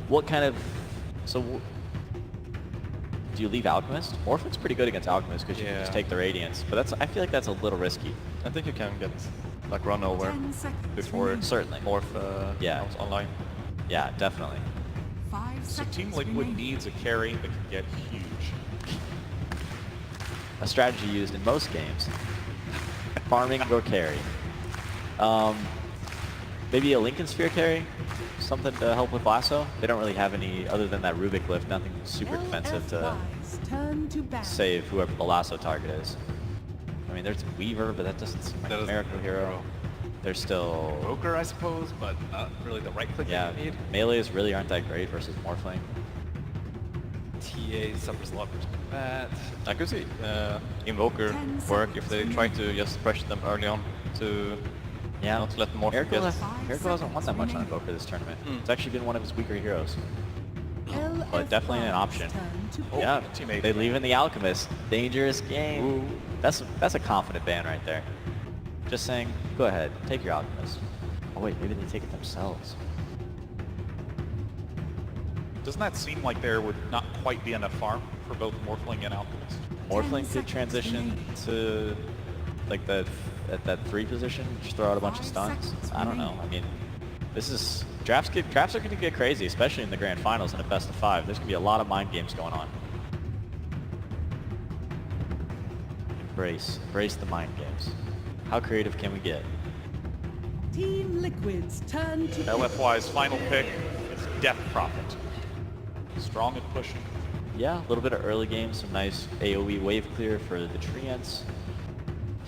what kind of... So, do you leave Alchemist? Morphing's pretty good against Alchemist because you can just take the Radiance, but that's, I feel like that's a little risky. I think you can get like run over before certainly Morph comes online. Yeah, definitely. So Team Liquid needs a carry that can get huge. A strategy used in most games. Farming or carry. Maybe a Lincoln Sphere carry? Something to help with Lasso? They don't really have any, other than that Rubik lift, nothing super defensive to save whoever the Lasso target is. I mean, there's Weaver, but that doesn't seem like a miracle hero. There's still... Broker, I suppose, but not really the right click that you need. Melees really aren't that great versus Morphling. TA suffers a lot versus that. I could see Invoker work if they try to just pressure them early on to not let Morph Miracle get... hasn't won that much on Invoker this tournament. It's actually been one of his weaker heroes. But definitely an option. Yeah, they leave in the Alchemist. Dangerous game. Ooh. That's a confident ban right there. Just saying, go ahead, take your Alchemist. Oh wait, maybe they take it themselves. Doesn't that seem like there would not quite be enough farm for both Morphling and Alchemist? Morphling could transition to like that 3 position, just throw out a bunch of stuns. I don't know. I mean, this is drafts are going to get crazy, especially in the grand finals in a best of 5. There's going to be a lot of mind games going on. Embrace the mind games. How creative can we get? Team Liquid's turn to... LFY's final pick is Death Prophet. Strong and pushing. Yeah, a little bit of early game, some nice AoE wave clear for the Treants.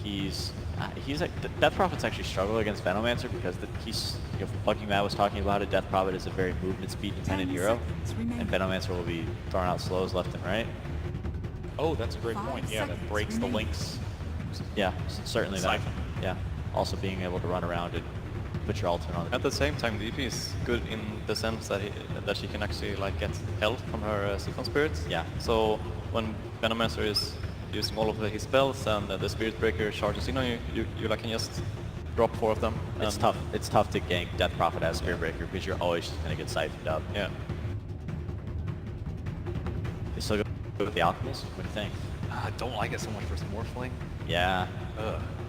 He's like, Death Prophet's actually struggle against Venomancer because fucking Matt was talking about it. Death Prophet is a very movement speed dependent hero, and Venomancer will be throwing out slows left and right. Oh, that's a great point. Yeah, that breaks the links. Yeah, certainly that. Yeah, also being able to run around and put your ultimate on the... At the same time, DP is good in the sense that she can actually like get health from her Siphon Spirits. Yeah. So when Venomancer is using all of his spells and the Spirit Breaker charges in on you, you like can just drop 4 of them. It's tough. It's tough to gank Death Prophet as Spirit Breaker because you're always just gonna get siphoned up. Yeah. They still go with the Alchemist? What do you think? I don't like it so much versus Morphling. Yeah.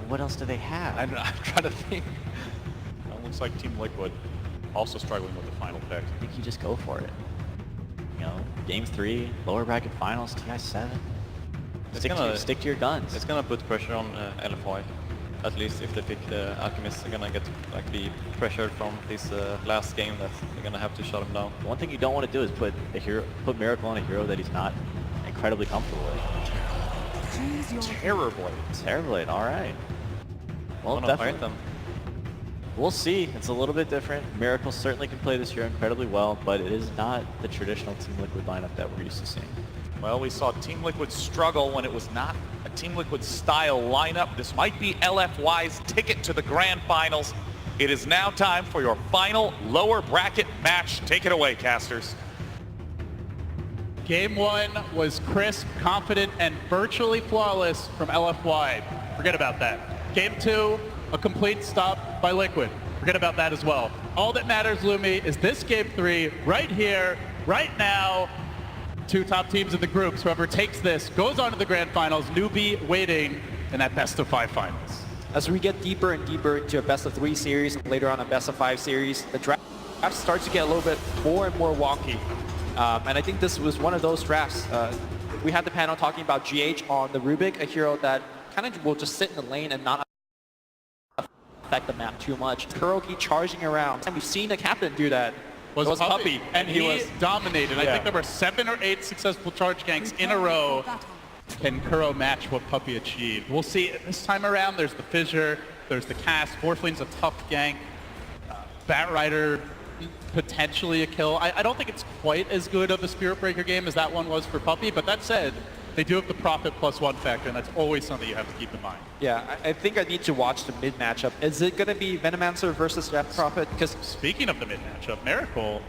What else do they have? I'm trying to think. It looks like Team Liquid also struggling with the final pick. I think you just go for it. You know, Game 3, lower bracket finals, TI7. Stick to your guns. It's gonna put pressure on LFY. At least if they pick the Alchemist, they're gonna get be pressured from this last game that they're gonna have to shut him down. One thing you don't want to do is put Miracle on a hero that he's not incredibly comfortable with. Terrorblade, all right. Well, definitely. We'll see. It's a little bit different. Miracle certainly can play this hero incredibly well, but it is not the traditional Team Liquid lineup that we're used to seeing. Well, we saw Team Liquid struggle when it was not a Team Liquid style lineup. This might be LFY's ticket to the grand finals. It is now time for your final lower bracket match. Take it away, casters. Game 1 was crisp, confident, and virtually flawless from LFY. Forget about that. Game 2, a complete stop by Liquid. Forget about that as well. All that matters, Lumi, is this Game 3 right here, right now. 2 top teams in the groups. Whoever takes this goes on to the grand finals. Newbie waiting in that best of 5 finals. As we get deeper and deeper into a best of 3 series, and later on a best of 5 series, the draft starts to get a little bit more and more wonky. And I think this was one of those drafts. We had the panel talking about GH on the Rubik, a hero that kind of will just sit in the lane and not affect the map too much. Kuroki charging around, and we've seen the captain do that. Was Puppey, and he was dominated. Yeah. I think there were 7 or 8 successful charge ganks in a row. Can Kuro match what Puppey achieved? We'll see. This time around, there's the Fissure, there's the cast. Morphling's a tough gank. Batrider, potentially a kill. I don't think it's quite as good of a Spirit Breaker game as that one was for Puppey, but that said, they do have the Prophet +1 factor, and that's always something you have to keep in mind. Yeah, I think I need to watch the mid matchup. Is it going to be Venomancer versus Death Prophet? Because speaking of the mid matchup, Miracle,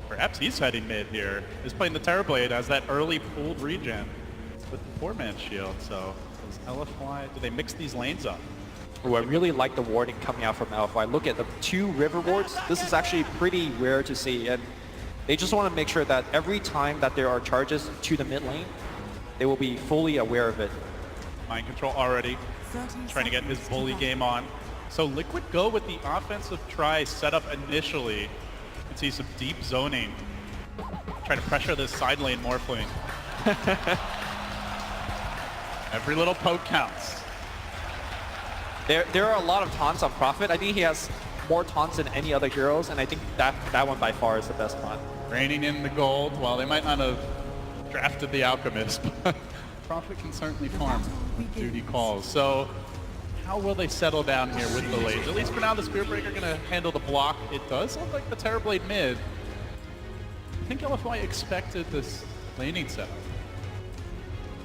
perhaps he's heading mid here, is playing the Terrorblade as that early pooled regen with the 4-man shield. So does LFY, do they mix these lanes up? I really like the warding coming out from LFY. Look at the 2 river wards. This is actually pretty rare to see. And They just want to make sure that every time that there are charges to the mid lane, they will be fully aware of it. Mind control already, trying to get his bully game on. So Liquid go with the offensive try set up initially. You can see some deep zoning. Try to pressure this side lane Morphling. Every little poke counts. There are a lot of taunts on Prophet. I think he has more taunts than any other heroes, and I think that one by far is the best taunt. Raining in the gold. Well, they might not have drafted the Alchemist, but Prophet can certainly farm when duty calls. So how will they settle down here with the lanes? At least for now, the Spearbreaker going to handle the block. It does look like the Terrorblade mid. I think LFY expected this laning setup.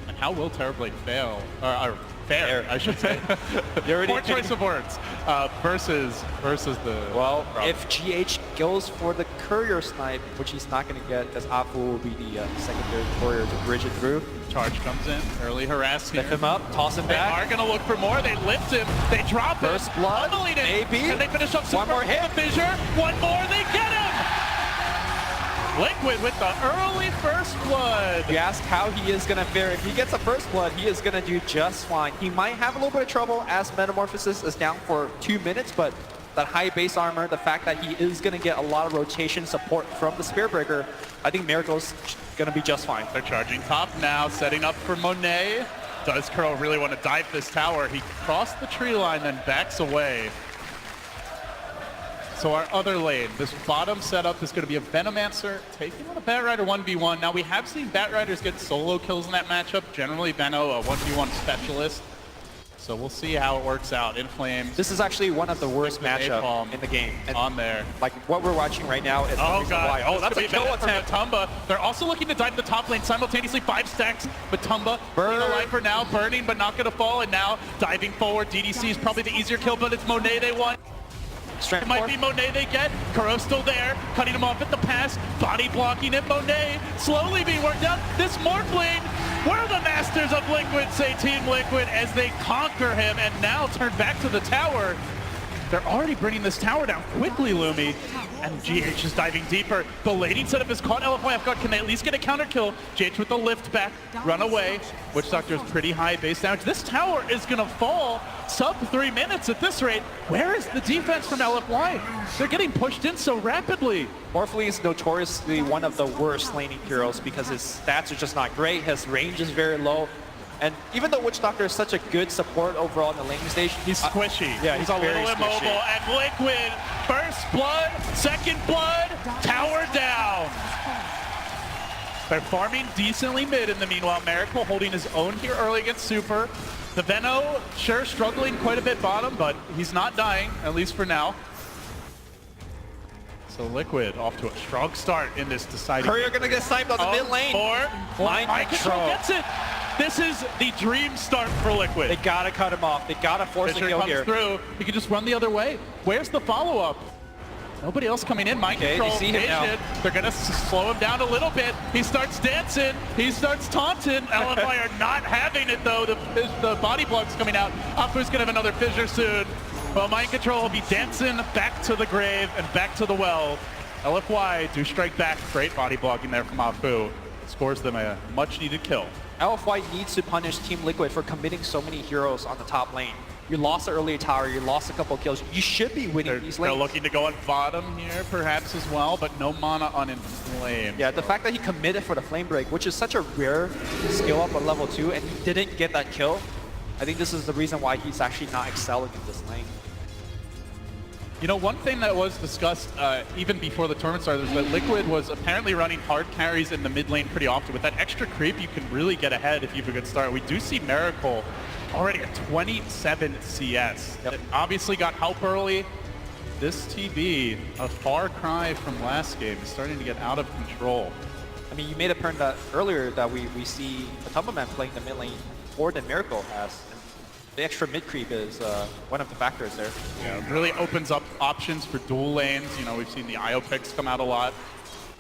And how will Terrorblade fail? Or fare, I should say. Poor choice of words. Versus the... Well, Prophet. if GH goes for the courier snipe, which he's not going to get, because Afu will be the secondary courier to bridge it through. Charge comes in, early harass here. Lift him up, toss him They back. are going to look for more. They lift him. They drop him. First blood, maybe. And they finish up One more hit. Fissure. One more. They get him. Liquid with the early first blood. You ask how he is going to fare. If he gets a first blood, he is going to do just fine. He might have a little bit of trouble as Metamorphosis is down for 2 minutes, but that high base armor, the fact that he is going to get a lot of rotation support from the Spearbreaker, I think Miracle's going to be just fine. They're charging top now, setting up for Monet. Does Kuro really want to dive this tower? He crossed the tree line, then backs away. So our other lane, this bottom setup is going to be a Venomancer taking on a Batrider 1v1. Now we have seen Batriders get solo kills in that matchup. Generally Veno, a 1v1 specialist. So we'll see how it works out. In Flames. This is actually one of the worst matchups Napalm in the game. And on there. like what we're watching right now is Oh god, why. Oh, that's a kill attempt. Tumba. They're also looking to dive the top lane simultaneously. 5 stacks, but Tumba Burn. alive for now, burning but not gonna fall, and now diving forward. DDC is probably the easier kill, but it's Monet they want. It might be Monet they get. Kuro's still there, cutting him off at the pass, body blocking it. Monet slowly being worked out. This Morphling, we're the masters of Liquid, say Team Liquid, as they conquer him and now turn back to the tower. They're already bringing this tower down quickly, Lumi. And GH is diving deeper. The laning setup is caught LFY off guard. Can they at least get a counter kill? GH with the lift back, run away. Witch Doctor is pretty high base damage. This tower is gonna fall sub 3 minutes at this rate. Where is the defense from LFY? They're getting pushed in so rapidly. Morphling is notoriously one of the worst laning heroes because his stats are just not great. His range is very low. And even though Witch Doctor is such a good support overall in the laning stage, he's squishy. Yeah, he's a very little immobile. squishy. And Liquid, first blood, second blood, tower down. They're farming decently mid in the meanwhile. Miracle holding his own here early against Super. The Veno, sure, struggling quite a bit bottom, but he's not dying, at least for now. So Liquid off to a strong start in this deciding. Courier gonna get sniped on the mid lane. Mind control gets it. This is the dream start for Liquid. They gotta cut him off. They gotta force a Fissure kill comes here. through. He can just run the other way. Where's the follow-up? Nobody else coming in. Mind control. They see him now. They're gonna slow him down a little bit. He starts dancing. He starts taunting. LFI are not having it though. The body block's coming out. Afu's gonna have another fissure soon. Well, Mind control will be dancing back to the grave and back to the well. LFY do strike back. Great body blocking there from Afu. Scores them a much-needed kill. LFY needs to punish Team Liquid for committing so many heroes on the top lane. You lost the early tower, you lost a couple kills. You should be winning these lanes. They're looking to go on bottom here, perhaps, as well, but no mana on Inflame. Yeah, the fact that he committed for the Flame Break, which is such a rare skill up on level 2, and he didn't get that kill, I think this is the reason why he's actually not excelling in this lane. You know, one thing that was discussed even before the tournament started is that Liquid was apparently running hard carries in the mid lane pretty often. With that extra creep, you can really get ahead if you have a good start. We do see Miracle already at 27 CS. Yep. It obviously got help early. This TB, a far cry from last game, is starting to get out of control. I mean, you made a point that earlier that we see a Tumbaman playing the mid lane more than Miracle has. And the extra mid creep is one of the factors there. Yeah, it really opens up options for dual lanes. You know, we've seen the IO picks come out a lot.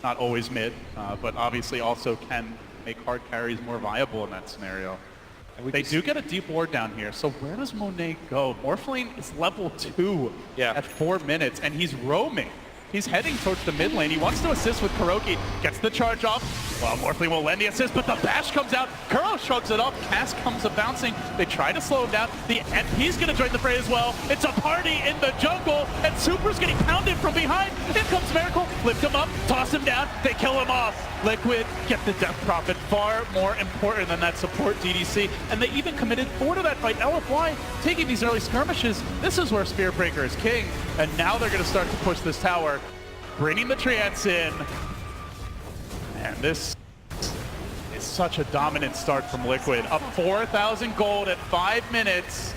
Not always mid, but obviously also can make hard carries more viable in that scenario. They do get a deep ward down here, so where does Monet go? Morphling is level 2 Yeah. at 4 minutes, and he's roaming. He's heading towards the mid lane. He wants to assist with Kuroki. Gets the charge off. Well, Morphling will lend the assist, but the bash comes out. Kuro shrugs it off. Cass comes up bouncing. They try to slow him down. The MP's going to join the fray as well. It's a party in the jungle, and Super's getting pounded from behind. In comes Miracle. Lift him up, toss him down. They kill him off. Liquid get the death profit. Far more important than that support DDC. And they even committed 4 to that fight. LFY taking these early skirmishes. This is where Spirit Breaker is king. And now they're going to start to push this tower. Bringing the Treants in. And this is such a dominant start from Liquid. Up 4,000 gold at 5 minutes.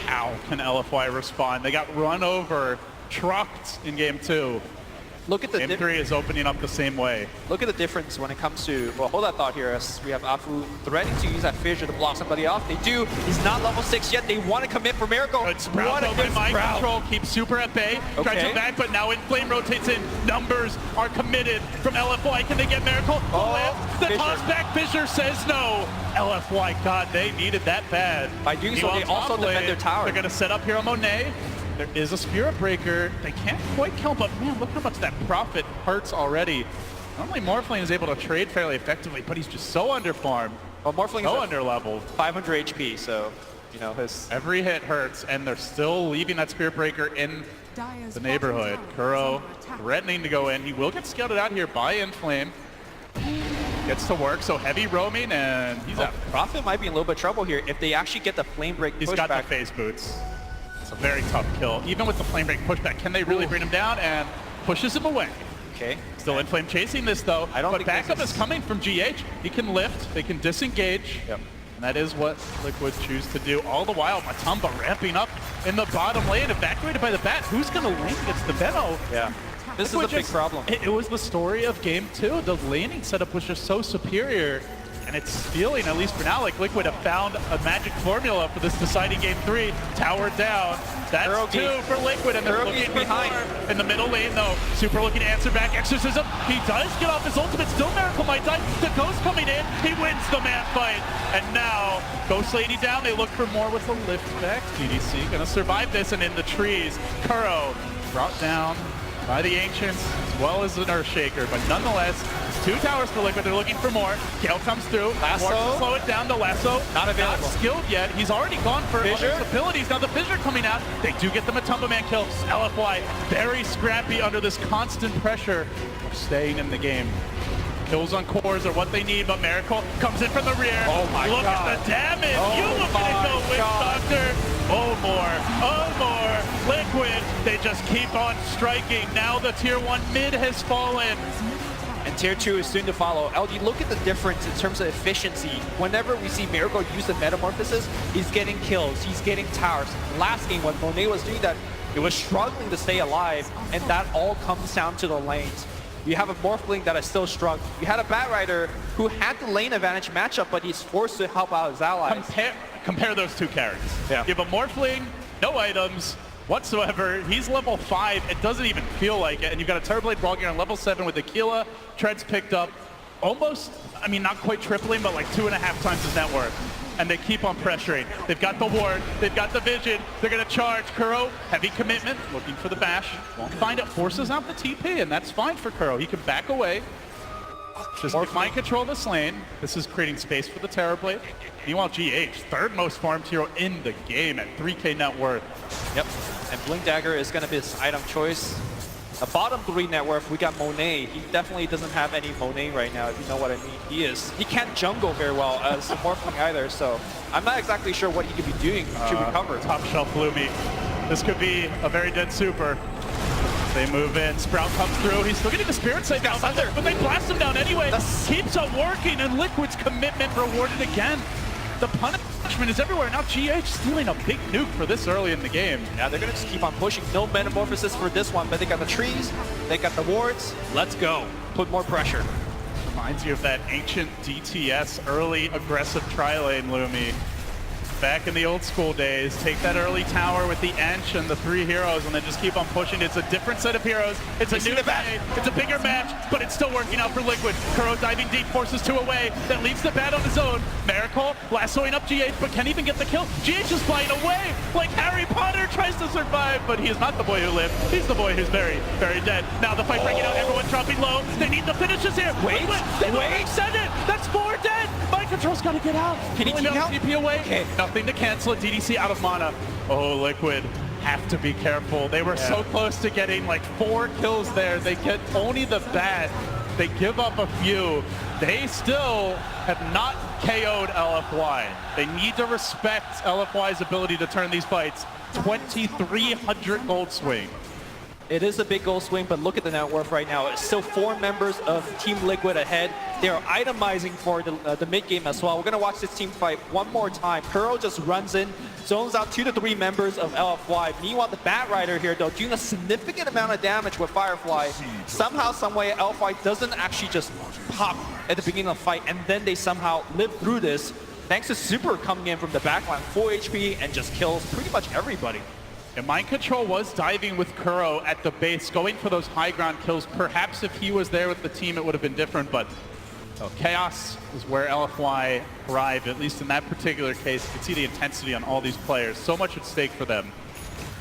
How can LFY respond? They got run over, trucked in game 2. Look at the Game 3 is opening up the same way. Look at the difference when it comes to, well, hold that thought here as we have Afu threatening to use that fissure to block somebody off. They do. He's not level 6 yet. They want to commit for Miracle. Good Sprout open mind control, keeps Super at bay. Okay. Tries to back, but now Inflame rotates in. Numbers are committed from LFY. Can they get Miracle? The toss back Fissure says no. LFY, God, they needed that bad. By doing so, they also defend their tower. They're going to set up here on Monet. There is a Spirit Breaker. They can't quite kill, but man, look how much that profit hurts already. Normally Morphling is able to trade fairly effectively, but he's just so underfarmed. Well, Morphling so is underleveled. 500 HP, so, you know, his... Every hit hurts, and they're still leaving that Spirit Breaker in the neighborhood. Kuro threatening to go in. He will get scouted out here by Inflame. Gets to work, so heavy roaming, and he's out. Profit might be in a little bit of trouble here if they actually get the Flame Break pushback. He's got the phase boots. It's a very tough kill. Even with the Flame Break pushback, can they really bring him down? And pushes him away. Okay. Still Inflame chasing this though. But backup is coming from GH. He can lift, they can disengage. Yep. And that is what Liquid choose to do. All the while, Matumba ramping up in the bottom lane, evacuated by the bat. Who's gonna lane against the Venom? Yeah. This is a big problem. It was the story of game 2. The laning setup was just so superior. And it's feeling, at least for now, like Liquid have found a magic formula for this deciding game 3. Tower down. That's Kuroki. 2 for Liquid, and they're looking behind. In the middle lane, though, Super looking to answer back. Exorcism, he does get off his ultimate. Still Miracle might die. The Ghost coming in, he wins the man fight. And now, Ghost Lady down. They look for more with the lift back. DDC gonna survive this, and in the trees, Kuro brought down by the Ancients, as well as an Earthshaker, but nonetheless, 2 towers for Liquid. They're looking for more. Gale comes through. Lasso. Wants to slow it down. The Lasso Not available. Not skilled yet. He's already gone for Fissure. other abilities. Now the Fissure coming out. They do get the Matumba Man kill. LFY very scrappy under this constant pressure of staying in the game. Kills on cores are what they need, but Miracle comes in from the rear. Oh my Look God. at the damage. Oh You look at it go, my Witch God. Doctor. Oh more. Liquid, they just keep on striking. Now the tier 1 mid has fallen. And tier 2 is soon to follow. LG, look at the difference in terms of efficiency. Whenever we see Miracle use the Metamorphosis, he's getting kills, he's getting towers. Last game, when Monet was doing that, it was struggling to stay alive, and that all comes down to the lanes. You have a Morphling that is still struggling. You had a Batrider who had the lane advantage matchup, but he's forced to help out his allies. Compare those 2 characters. Yeah. You have a Morphling, no items whatsoever. He's level 5. It doesn't even feel like it. And you've got a Terrorblade Walking on level 7 with Aquila. Treads picked up almost, I mean, not quite tripling, but like 2.5 times his net worth. And they keep on pressuring. They've got the ward, they've got the vision, they're gonna charge. Kuro, heavy commitment, looking for the bash. Won't find it, forces out the TP, and that's fine for Kuro. He can back away. Just mind control this lane. This is creating space for the Terrorblade. Meanwhile, GH, 3rd most farmed hero in the game at 3k net worth. Yep, and Blink Dagger is gonna be his item choice. The bottom 3 net worth, we got Monet. He definitely doesn't have any Monet right now, if you know what I mean. He can't jungle very well as a Morphling either, so I'm not exactly sure what he could be doing to recover. Top shelf Bloomy. This could be a very dead Super. They move in, Sprout comes through, he's still getting the Spirit Sight down, but they blast him down anyway. Keeps on working, and Liquid's commitment rewarded again. The punishment is everywhere. Now GH stealing a big nuke for this early in the game. Yeah, they're gonna just keep on pushing. No Metamorphosis for this one, but they got the trees, they got the wards. Let's go. Put more pressure. Reminds you of that ancient DTS early aggressive tri-lane Lumi. Back in the old school days, take that early tower with the Ench and the 3 heroes and then just keep on pushing. It's a different set of heroes. It's a new day. It's a bigger match, but it's still working out for Liquid. Kuro diving deep, forces 2 away. That leaves the bat on his own. Miracle lassoing up GH, but can't even get the kill. GH is flying away like Harry Potter tries to survive, but he is not the boy who lived. He's the boy who's very, very dead. Now the fight breaking out, everyone dropping low. They need the finishes here. Wait. They've already said it. That's 4 dead. Mind Control's got to get out. Can he keep out? TP away. Okay. Nothing to cancel it. DDC out of mana. Oh, Liquid have to be careful. They were so close to getting like 4 kills there. They get only the bat. They give up a few. They still have not KO'd LFY. They need to respect LFY's ability to turn these fights. 2,300 gold swing. It is a big goal swing, but look at the net worth right now. It's still 4 members of Team Liquid ahead. They are itemizing for the mid game as well. We're going to watch this team fight one more time. Kuro just runs in, zones out 2 to 3 members of LFY. Meanwhile, the Bat Rider here, though, doing a significant amount of damage with Firefly. Somehow, someway, LFY doesn't actually just pop at the beginning of the fight, and then they somehow live through this. Thanks to Super coming in from the backline, full HP, and just kills pretty much everybody. And Mind Control was diving with Kuro at the base, going for those high ground kills. Perhaps if he was there with the team, it would have been different, but Chaos is where LFY arrived, at least in that particular case. You can see the intensity on all these players. So much at stake for them.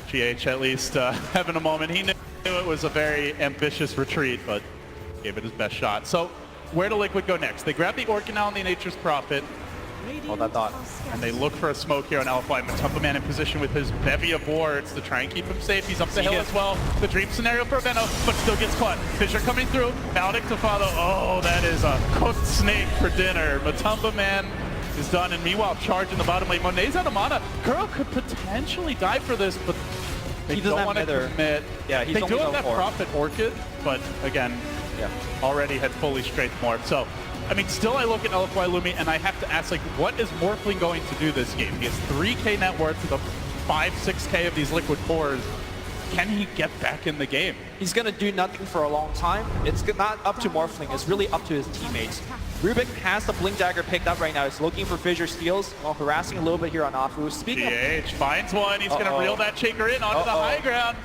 GH at least having a moment. He knew it was a very ambitious retreat, but gave it his best shot. So where do Liquid go next? They grab the Orchid now on the Nature's Prophet. Hold that thought. And they look for a smoke here on LFY. Matumba Man in position with his bevy of wards to try and keep him safe. He's up the hill as well. The dream scenario for Venom, but still gets caught. Fissure coming through. Baldic to follow. Oh, that is a cooked snake for dinner. Matumba Man is done. And meanwhile, charge in the bottom lane. Monet's out of mana. Kuro could potentially die for this, but they don't want to commit. Yeah, he's they only do have level that 4. Prophet Orchid, but again, already had fully strength morph. So I mean, still I look at LFY Lumi and I have to ask, like, what is Morphling going to do this game? He has 3K net worth with a 5, 6K of these Liquid cores. Can he get back in the game? He's going to do nothing for a long time. It's not up to Morphling. It's really up to his teammates. Rubik has the Blink Dagger picked up right now. He's looking for Fissure steals while harassing a little bit here on Afu. Speaking GH finds one. He's going to reel that Shaker in onto the high ground.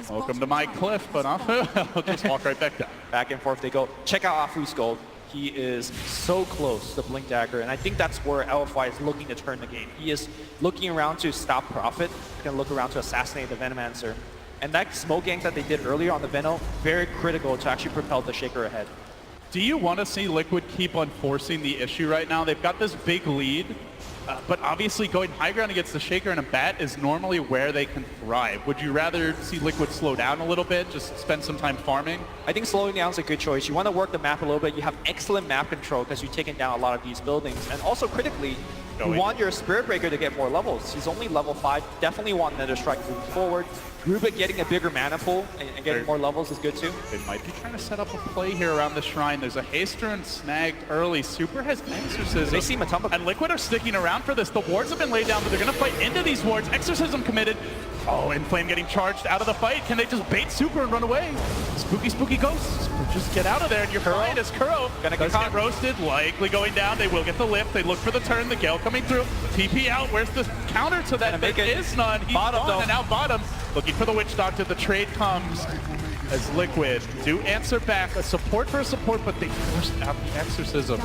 Welcome to my cliff, but Afu will just walk right back down. Back and forth they go. Check out Afu's gold. He is so close to Blink Dagger, and I think that's where LFY is looking to turn the game. He is looking around to stop Prophet. He's going to look around to assassinate the Venomancer. And that smoke gank that they did earlier on the Venom, very critical to actually propel the Shaker ahead. Do you want to see Liquid keep on forcing the issue right now? They've got this big lead, but obviously going high ground against the Shaker and a Bat is normally where they can thrive. Would you rather see Liquid slow down a little bit, just spend some time farming? I think slowing down is a good choice. You want to work the map a little bit. You have excellent map control because you've taken down a lot of these buildings. And also critically, you want your Spirit Breaker to get more levels. He's only level 5. Definitely want Nether Strike moving forward. Rubik getting a bigger mana pool and getting more levels is good too. They might be trying to set up a play here around the shrine. There's a Haster and snagged early. Super has Exorcism. They see Matumba. And Liquid are sticking around for this. The wards have been laid down, but they're going to fight into these wards. Exorcism committed. Oh, Inflame getting charged out of the fight. Can they just bait Super and run away? Spooky, spooky ghosts. Just get out of there and you're fine as Kuro. Gonna get roasted, likely going down. They will get the lift. They look for the turn. The Gale coming through. TP out. Where's the counter to that? There is none. He's bottom, gone, and now bottom. Looking for the Witch Doctor. The trade comes as Liquid do answer back. A support for a support, but they forced out the Exorcism.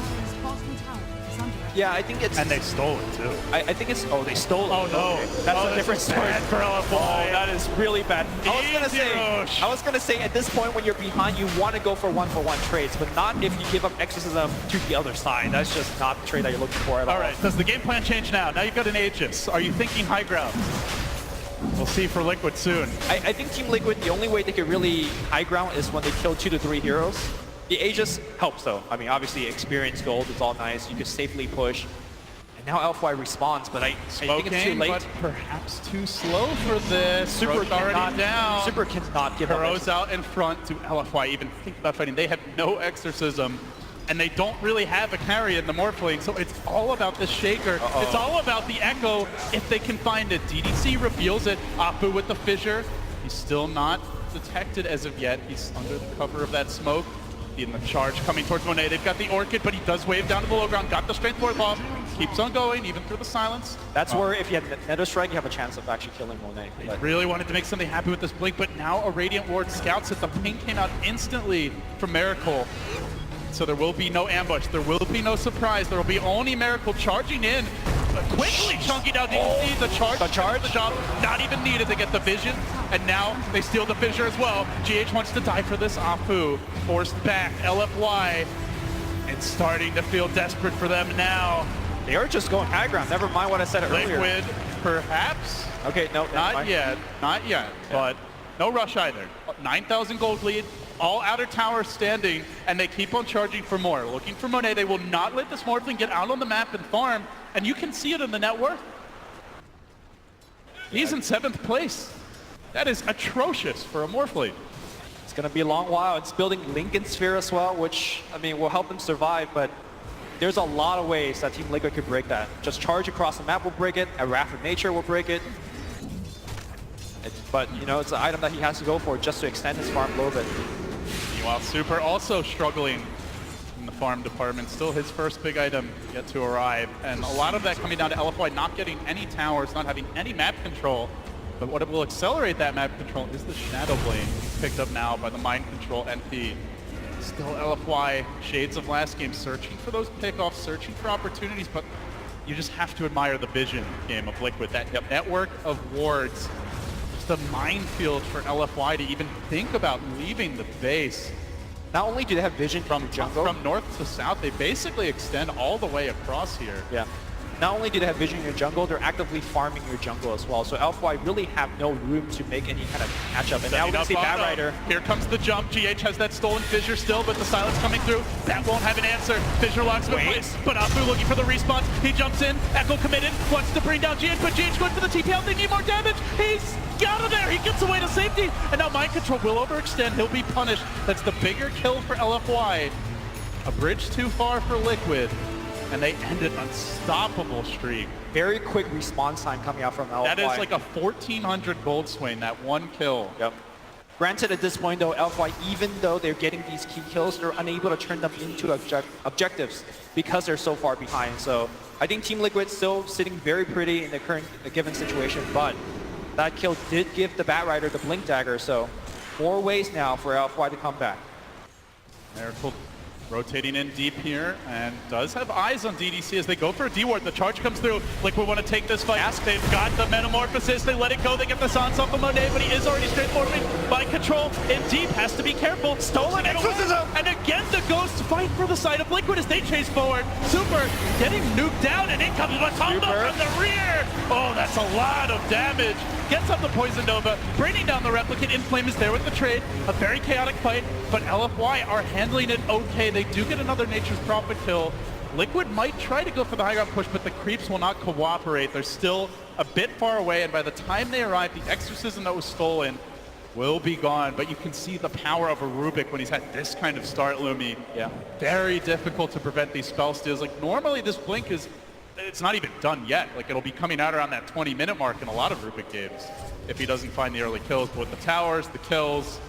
Yeah, I think it's... And they stole it, too. I think it's... Oh, they stole it. Oh, no. Okay. That's a different story. For LFY. Oh, that is really bad. I was gonna say, at this point when you're behind, you want to go for one-for-one trades, but not if you give up Exorcism to the other side. That's just not the trade that you're looking for at all. All right, does the game plan change now? Now you've got an Aegis. Are you thinking high ground? We'll see for Liquid soon. I think Team Liquid, the only way they could really high ground is when they kill 2 to 3 heroes. The Aegis helps though. I mean, obviously experience gold, it's all nice. You can safely push. And now LFY responds, but I think it's too late. But perhaps too slow for this. Super already down. Super cannot give up. Kuro's out in front to LFY even think about fighting. They have no Exorcism. And they don't really have a carry in the Morphling, so it's all about the Shaker. It's all about the Echo if they can find it. DDC reveals it. Apu with the Fissure. He's still not detected as of yet. He's under the cover of that smoke. In the charge coming towards Monet. They've got the Orchid, but he does wave down to the low ground. Got the Strength Ward off. keeps on going, even through the silence. That's where if you have Nether Strike, you have a chance of actually killing Monet. They really wanted to make something happen with this blink, but now a Radiant Ward scouts it. The ping came out instantly from Miracle. So there will be no ambush. There will be no surprise. There will be only Miracle charging in. Quickly chunking down DDC. The charge. The job. Not even needed to get the vision. And now they steal the fissure as well. GH wants to die for this. Afu forced back. LFY. It's starting to feel desperate for them now. They are just going high ground. Never mind what I said earlier. Liquid, perhaps. Okay, no. Not yet. Not yet. Yeah. But no rush either. 9,000 gold lead. All outer towers standing, and they keep on charging for more. Looking for Monet. They will not let this Morphling get out on the map and farm, and you can see it in the net worth. He's in 7th place. That is atrocious for a Morphling. It's going to be a long while. It's building Lincoln Sphere as well, which, I mean, will help them survive, but there's a lot of ways that Team Liquid could break that. Just charge across the map will break it, a Wrath of Nature will break it. But, you know, it's an item that he has to go for just to extend his farm a little bit. Meanwhile, Super also struggling in the farm department. Still his first big item yet to arrive. And a lot of that coming down to LFY not getting any towers, not having any map control. But what will accelerate that map control is the Shadow Blade, picked up now by the Mind Control NP. Still LFY, shades of last game, searching for those pickoffs, searching for opportunities, but you just have to admire the vision game of Liquid. That network of wards, just a minefield for LFY to even think about leaving the base. Not only do they have vision From jungle, from north to south, they basically extend all the way across here. Yeah. Not only do they have vision in your jungle, they're actively farming your jungle as well. So LFY really have no room to make any kind of catch up. And now we're going to see Bad Rider. Here comes the jump. GH has that stolen fissure still, but the silence coming through. That won't have an answer. Fissure locks him in place. But Afu looking for the respawn. He jumps in. Echo committed. Wants to bring down GH, but GH going for the TPL. They need more damage. He's out of there. He gets away to safety. And now Mind Control will overextend. He'll be punished. That's the bigger kill for LFY. A bridge too far for Liquid. And they end an unstoppable streak. Very quick response time coming out from LFY. That is like a 1,400 gold swing, that one kill. Yep. Granted, at this point, though, LFY, even though they're getting these key kills, they're unable to turn them into objectives because they're so far behind. So I think Team Liquid still sitting very pretty in the current given situation, but that kill did give the Bat Rider the Blink Dagger, so more ways now for LFY to come back. Miracle rotating in deep here, and does have eyes on DDC as they go for a D-ward. The charge comes through. Liquid want to take this fight. They've got the Metamorphosis. They let it go. They get the Sans off of Monet, but he is already straight forwarding. Mind Control in deep. Has to be careful. Stolen Exorcism! And again, the Ghosts fight for the side of Liquid as they chase forward. Super getting nuked down, and in comes Matumba from the rear. Oh, that's a lot of damage. Gets up the Poison Nova, bringing down the Replicant. Inflame is there with the trade. A very chaotic fight, but LFY are handling it okay. They do get another Nature's Prophet kill. Liquid might try to go for the high ground push, but the creeps will not cooperate. They're still a bit far away, and by the time they arrive, the Exorcism that was stolen will be gone. But you can see the power of a Rubik when he's had this kind of start, Lumi. Yeah. Very difficult to prevent these spell steals. Like, normally this blink is, it's not even done yet. Like, it'll be coming out around that 20-minute mark in a lot of Rubik games if he doesn't find the early kills. But with the towers, the kills,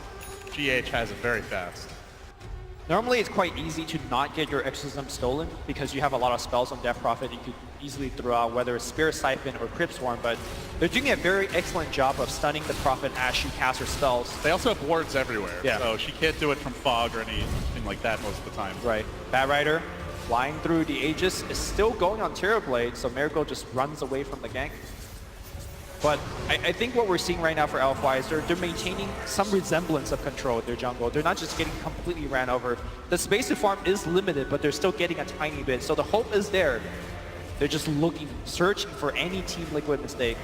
GH has it very fast. Normally, it's quite easy to not get your Exorcism stolen because you have a lot of spells on Death Prophet you could easily throw out, whether it's Spirit Siphon or Crypt Swarm, but they're doing a very excellent job of stunning the Prophet as she casts her spells. They also have wards everywhere, yeah. So she can't do it from fog or anything like that most of the time. Right. Bat Rider flying through the Aegis is still going on Terror Blade, so Miracle just runs away from the gank. But I think what we're seeing right now for LFY is they're maintaining some resemblance of control with their jungle. They're not just getting completely ran over. The space to farm is limited, but they're still getting a tiny bit. So the hope is there. They're just looking, searching for any Team Liquid mistake.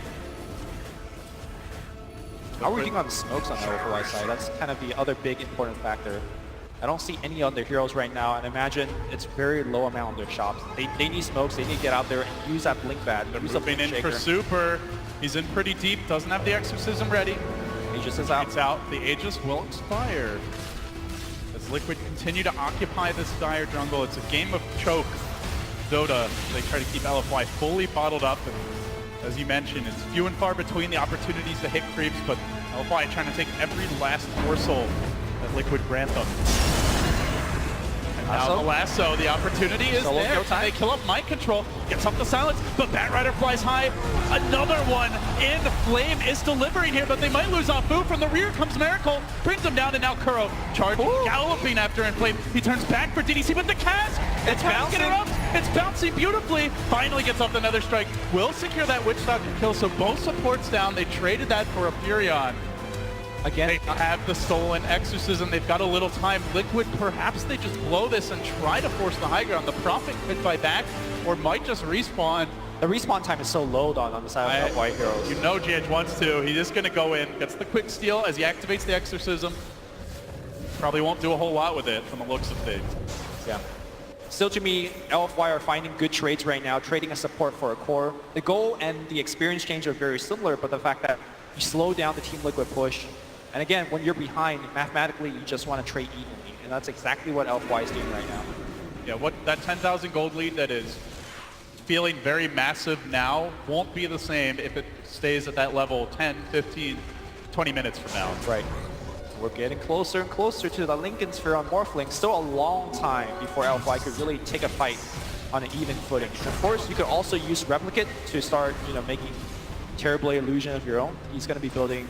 How are we doing on the smokes on the LFY side? That's kind of the other big important factor. I don't see any other heroes right now, and imagine it's very low amount on their shops. They need smokes, they need to get out there and use that Blink Bat. They're moving in for Super. He's in pretty deep, doesn't have the Exorcism ready. Aegis is out. It's out. The Aegis will expire. As Liquid continue to occupy this dire jungle, it's a game of choke. Dota, they try to keep LFY fully bottled up. And as you mentioned, it's few and far between the opportunities to hit creeps, but LFY trying to take every last morsel that Liquid grant them. And Now the lasso, the opportunity is Solo there. kill time. They kill up mind control, gets up the silence, but Bat Rider flies high. Another one in. Flame is delivering here, but they might lose off Boo. From the rear comes Miracle, brings him down, and now Kuro charging, galloping after Inflame. He turns back for DDC, but the cask, It's bouncing. it's bouncing beautifully. Finally gets off another strike. Will secure that Witch Doctor kill, so both supports down. They traded that for a Furion. Again, They have the stolen exorcism. They've got a little time. Liquid, perhaps they just blow this and try to force the high ground. The Prophet could fight back or might just respawn. the respawn time is so low on the side of White Heroes. You know GH wants to. He's just going to go in, gets the quick steal as he activates the exorcism. Probably won't do a whole lot with it from the looks of things. Yeah. Still to me, LFY are finding good trades right now, trading a support for a core. The goal and the experience change are very similar, but the fact that you slow down the Team Liquid push, and again, when you're behind, mathematically, you just want to trade evenly, and that's exactly what LFY is doing right now. Yeah, what that 10,000 gold lead that is feeling very massive now won't be the same if it stays at that level 10, 15, 20 minutes from now. Right. We're getting closer and closer to the Lincoln Sphere on Morphling. Still a long time before LFY could really take a fight on an even footing. And of course, you could also use Replicate to start, making Terrorblade Illusion of your own. He's going to be building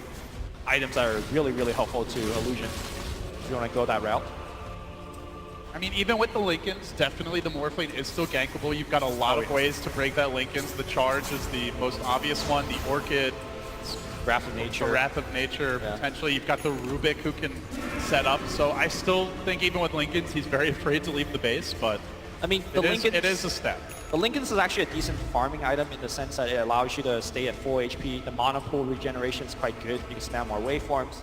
items that are really, really helpful to Illusion if you want to go that route. I mean, even with the Lincolns, definitely the Morphling is still gankable. You've got a lot of ways to break that Lincolns. The Charge is the most obvious one. The Orchid, Wrath of Nature. Wrath of Nature, Yeah. potentially. You've got the Rubik who can set up. So I still think even with Lincolns, he's very afraid to leave the base, but I mean, the Lincolns, it is a step. The Lincolns is actually a decent farming item in the sense that it allows you to stay at full HP. The mana pool regeneration is quite good. You can spam more waveforms,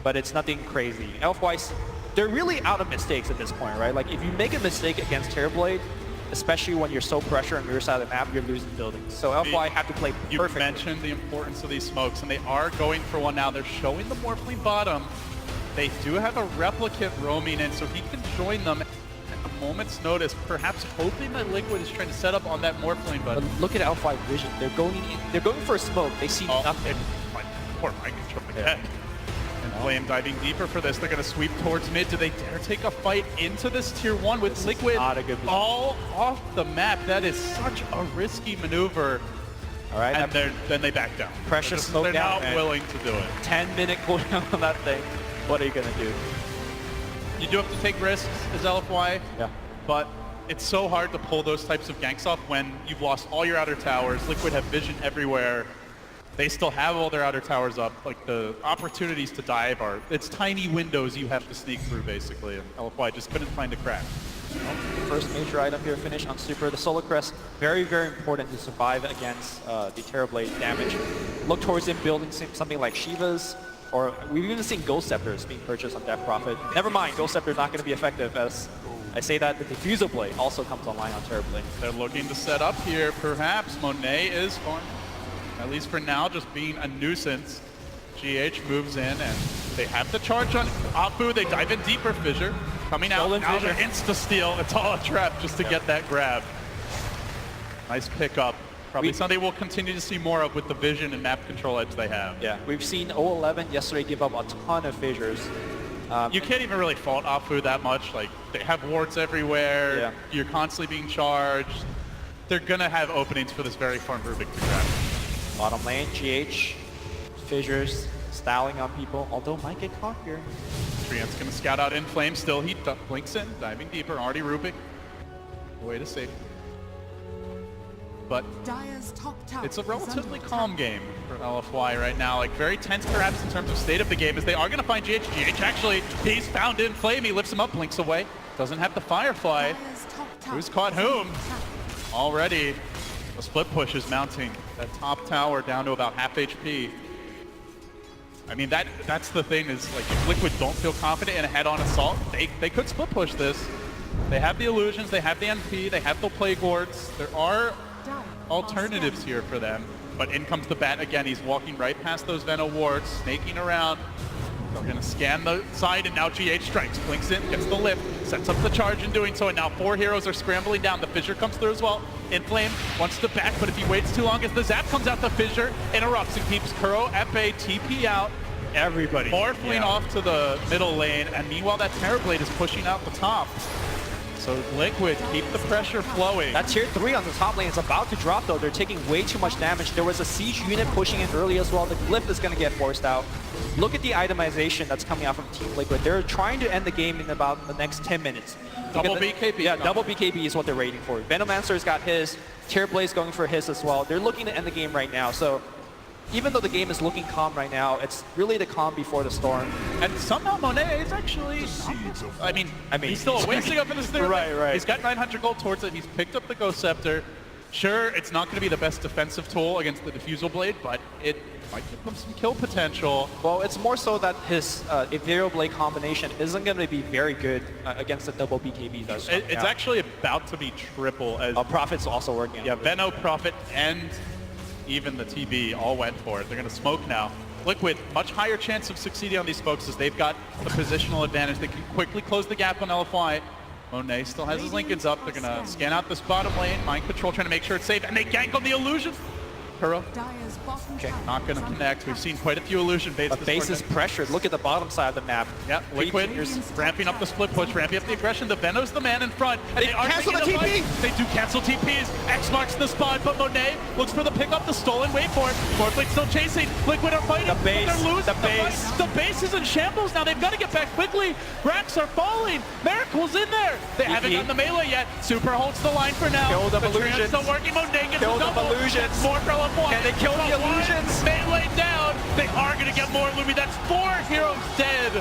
but it's nothing crazy. Elf-wise, they're really out of mistakes at this point, right? Like, if you make a mistake against Terrorblade, especially when you're so pressured on your side of the map, you're losing buildings. So LFY have to play You perfectly. mentioned the importance of these smokes, and they are going for one now. They're showing the Morphling bottom. They do have a Replicant roaming in, so he can join them at a moment's notice, perhaps hoping that Liquid is trying to set up on that Morphling, but... But look at LFY vision. They're going for a smoke. They see nothing. Poor mind control again. And Flame diving deeper for this. They're going to sweep towards mid. Do they dare take a fight into this tier 1 with Liquid not a good position. all off the map? That is such a risky maneuver. All right, And then they back down. Precious smoke They're down, not man. willing to do it. 10-minute cooldown on that thing. What are you going to do? You do have to take risks as LFY, Yeah. but it's so hard to pull those types of ganks off when you've lost all your outer towers. Liquid have vision everywhere. They still have all their outer towers up. Like, the opportunities to dive are, it's tiny windows you have to sneak through, basically, and LFY just couldn't find a crack. First major item here, finish on Super. The Solar Crest, very, very important to survive against the Terrorblade damage. Look towards him building something like Shiva's, or we've even seen Ghost Scepters being purchased on Death Prophet. Never mind, Ghost Scepter's not going to be effective, as I say that the Diffusal Blade also comes online on Terrorblade. They're looking to set up here, perhaps. Monet is fine, at least for now, just being a nuisance. GH moves in, and they have the charge on Apu. They dive in deeper. Fissure coming out. Stolen Now Fissure. they're insta-steal. It's all a trap just to get that grab. Nice pickup. Probably something we'll continue to see more of with the vision and map control edge they have. Yeah, we've seen 011 yesterday give up a ton of fissures. You can't even really fault Apu that much. Like, they have wards everywhere. Yeah. You're constantly being charged. They're going to have openings for this very farm Rubik to grab. Bottom lane, GH, fissures, styling on people, although might get caught here. Triant's going to scout out in flame still. He blinks in, diving deeper. Already Rubik. Way to safety. But Dire's top tower it's a is relatively under calm game for LFY right now. Like, very tense perhaps in terms of state of the game, as they are going to find GH. GH actually, he's found in flame. He lifts him up, blinks away. Doesn't have the Firefly. Dire's top tower Who's caught is under whom? attack. Already, the split push is mounting. That top tower down to about half HP. I mean, that's the thing is, like, if Liquid don't feel confident in a head-on assault, they could split push this. They have the illusions, they have the MP, they have the plague wards. There are Dire alternatives here for them. But in comes the bat again. He's walking right past those Venom wards, snaking around. They're going to scan the side, and now GH strikes. Blinks in, gets the lift, sets up the charge in doing so, and now 4 heroes are scrambling down. The Fissure comes through as well. Inflame wants to back, but if he waits too long, as the Zap comes out, the Fissure interrupts and keeps Kuro at bay, TP out. Everybody. Morphling off to the middle lane, and meanwhile that Terrorblade is pushing out the top. So Liquid, keep the pressure flowing. That tier 3 on the top lane is about to drop though. They're taking way too much damage. There was a siege unit pushing in early as well. The glyph is going to get forced out. Look at the itemization that's coming out from Team Liquid. They're trying to end the game in about the next 10 minutes. Double BKB. Yeah, double BKB is what they're waiting for. Venomancer's got his. Tearblaze going for his as well. They're looking to end the game right now. So even though the game is looking calm right now, it's really the calm before the storm. And somehow Monet is actually, I mean, he's still wasting up in this third. Right. He's got 900 gold towards it. He's picked up the Ghost Scepter. Sure, it's not going to be the best defensive tool against the Diffusal Blade, but it might give him some kill potential. Well, it's more so that his Ethereal Blade combination isn't going to be very good against the double BKB. It's actually about to be triple. As Prophet's also working on it. Yeah, Veno, Prophet, and even the TB all went for it. They're going to smoke now. Liquid, much higher chance of succeeding on these smokes as they've got a positional advantage. They can quickly close the gap on LFY. Monet still has his Lincolns up. They're going to scan out this bottom lane. Mind control trying to make sure it's safe. And they gank on the illusion. Kuro. Okay, not going to connect. We've seen quite a few illusion baits. The base is pressured. Look at the bottom side of the map. Yeah, Liquid ramping up the split push, ramping up the aggression. The Veno's the man in front. And they are cancel the TP! They do cancel TPs. X marks the spot, but Monet looks for the pickup, the stolen. Wait for it. Morphling still chasing. Liquid are fighting. The base. They're losing. The The base is in shambles now. They've got to get back quickly. Racks are falling. Miracle's in there. They haven't gotten the melee yet. Super holds the line for now. Kill them the illusions. still working. Monet gets Kill the them double. illusions. More for LF1. Can they kill the illusions? Melee down. They are going to get more Lumi. That's 4 heroes dead.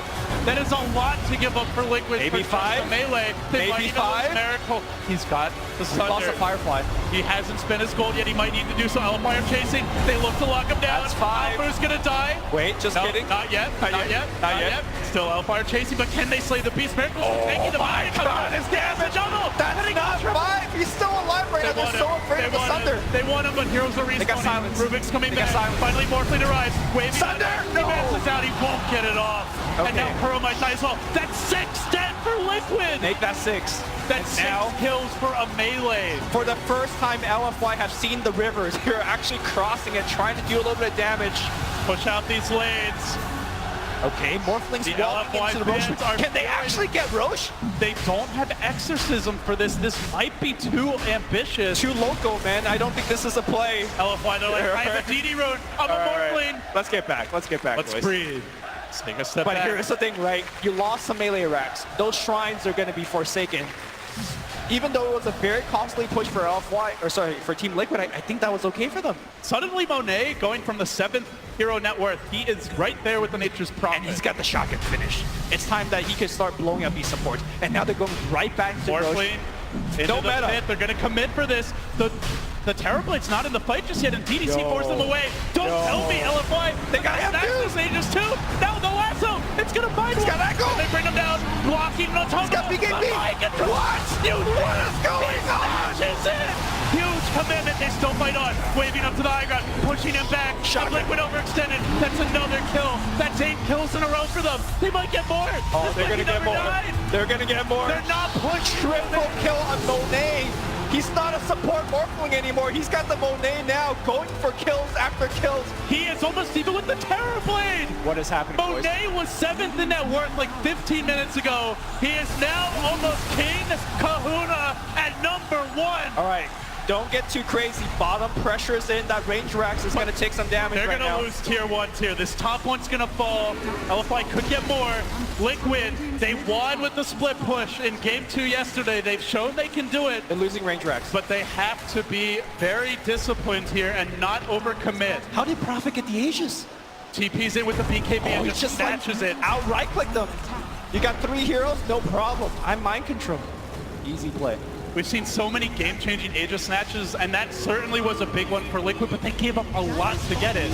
That is a lot to give up for Liquid. Maybe for 5? the melee. They might Maybe even 5? lose Miracle. He's got the He lost Thunder. a Firefly. He hasn't spent his gold yet. He might need to do so. Alfire chasing. They look to lock him down. That's 5. Alpha's going to die. Wait, just No, kidding. not yet. Not Not yet. yet. Not Not yet. yet. Still Alfire chasing, but can they slay the beast? Miracle's taking him out. God, Come on, his damage. Double. That's not 5. He's still alive right now. They're so afraid of the Thunder. They want him, but heroes are respawning. They got silence. Rubik's coming They got back. silence. Finally, Morphling arrives. Waving Thunder! He No! bounces out. He won't get it off. And Okay. now Kuro might die as well. That's 6 dead for Liquid. Make that 6. That's 6 now- kills for a melee. For the first time, LFY have seen the rivers. They're actually crossing it, trying to do a little bit of damage. Push out these lanes. Okay, Morphlings The walking LFY into the Roche. fans are Can they very- actually get Roche? They don't have exorcism for this. This might be too ambitious. Too loco, man. I don't think this is a play. LFY, they're like, I have a DD rune. I'm a Morphling. Let's get back. Let's get back, Let's boys. breathe. Let's take a step But back. here's the thing, right? You lost some melee racks. Those shrines are going to be forsaken. Even though it was a very costly push for for Team Liquid, I think that was okay for them. Suddenly Monet going from the 7th hero net worth. He is right there with the Nature's Prophet. And he's got the shotgun finish. It's time that he can start blowing up these supports. And now they're going right back to Roche. Morphling into No the meta. pit. They're going to commit for this. The Terrorblade's not in the fight just yet, and DDC forced them away. Don't tell me, LFY. They got him too. This Aegis too. Now the lasso. It's going to find He's got Echo. They bring him down. Blocking Notomo. He's got BKB. What? What is going on? Is it? Huge commitment. They still fight on. Waving up to the high ground. Pushing him back. Shotgun. Liquid overextended. That's another kill. That's 8 kills in a row for them. They might get more. Oh, they're going to get more. They're going to get more. They're not pushed. Triple kill on Monet. He's not a support Morphling anymore. He's got the Monet now going for kills after kills. He is almost even with the Terrorblade. What is happening, boys? Monet was 7th in net worth like 15 minutes ago. He is now almost King Kahuna at number 1. All right. Don't get too crazy. Bottom pressure is in. That range Rax is going to take some damage They're right going now. to lose tier 1 tier. This top one's going to fall. LFI could get more. Liquid, they won with the split push in game 2 yesterday. They've shown they can do it. They're losing range Rax. But they have to be very disciplined here and not overcommit. How did Prophet get the Aegis? TP's in with the BKB and just snatches it. Out right click them. You got 3 heroes? No problem. I'm mind control. Easy play. We've seen so many game-changing Aegis snatches, and that certainly was a big one for Liquid, but they gave up a lot to get it.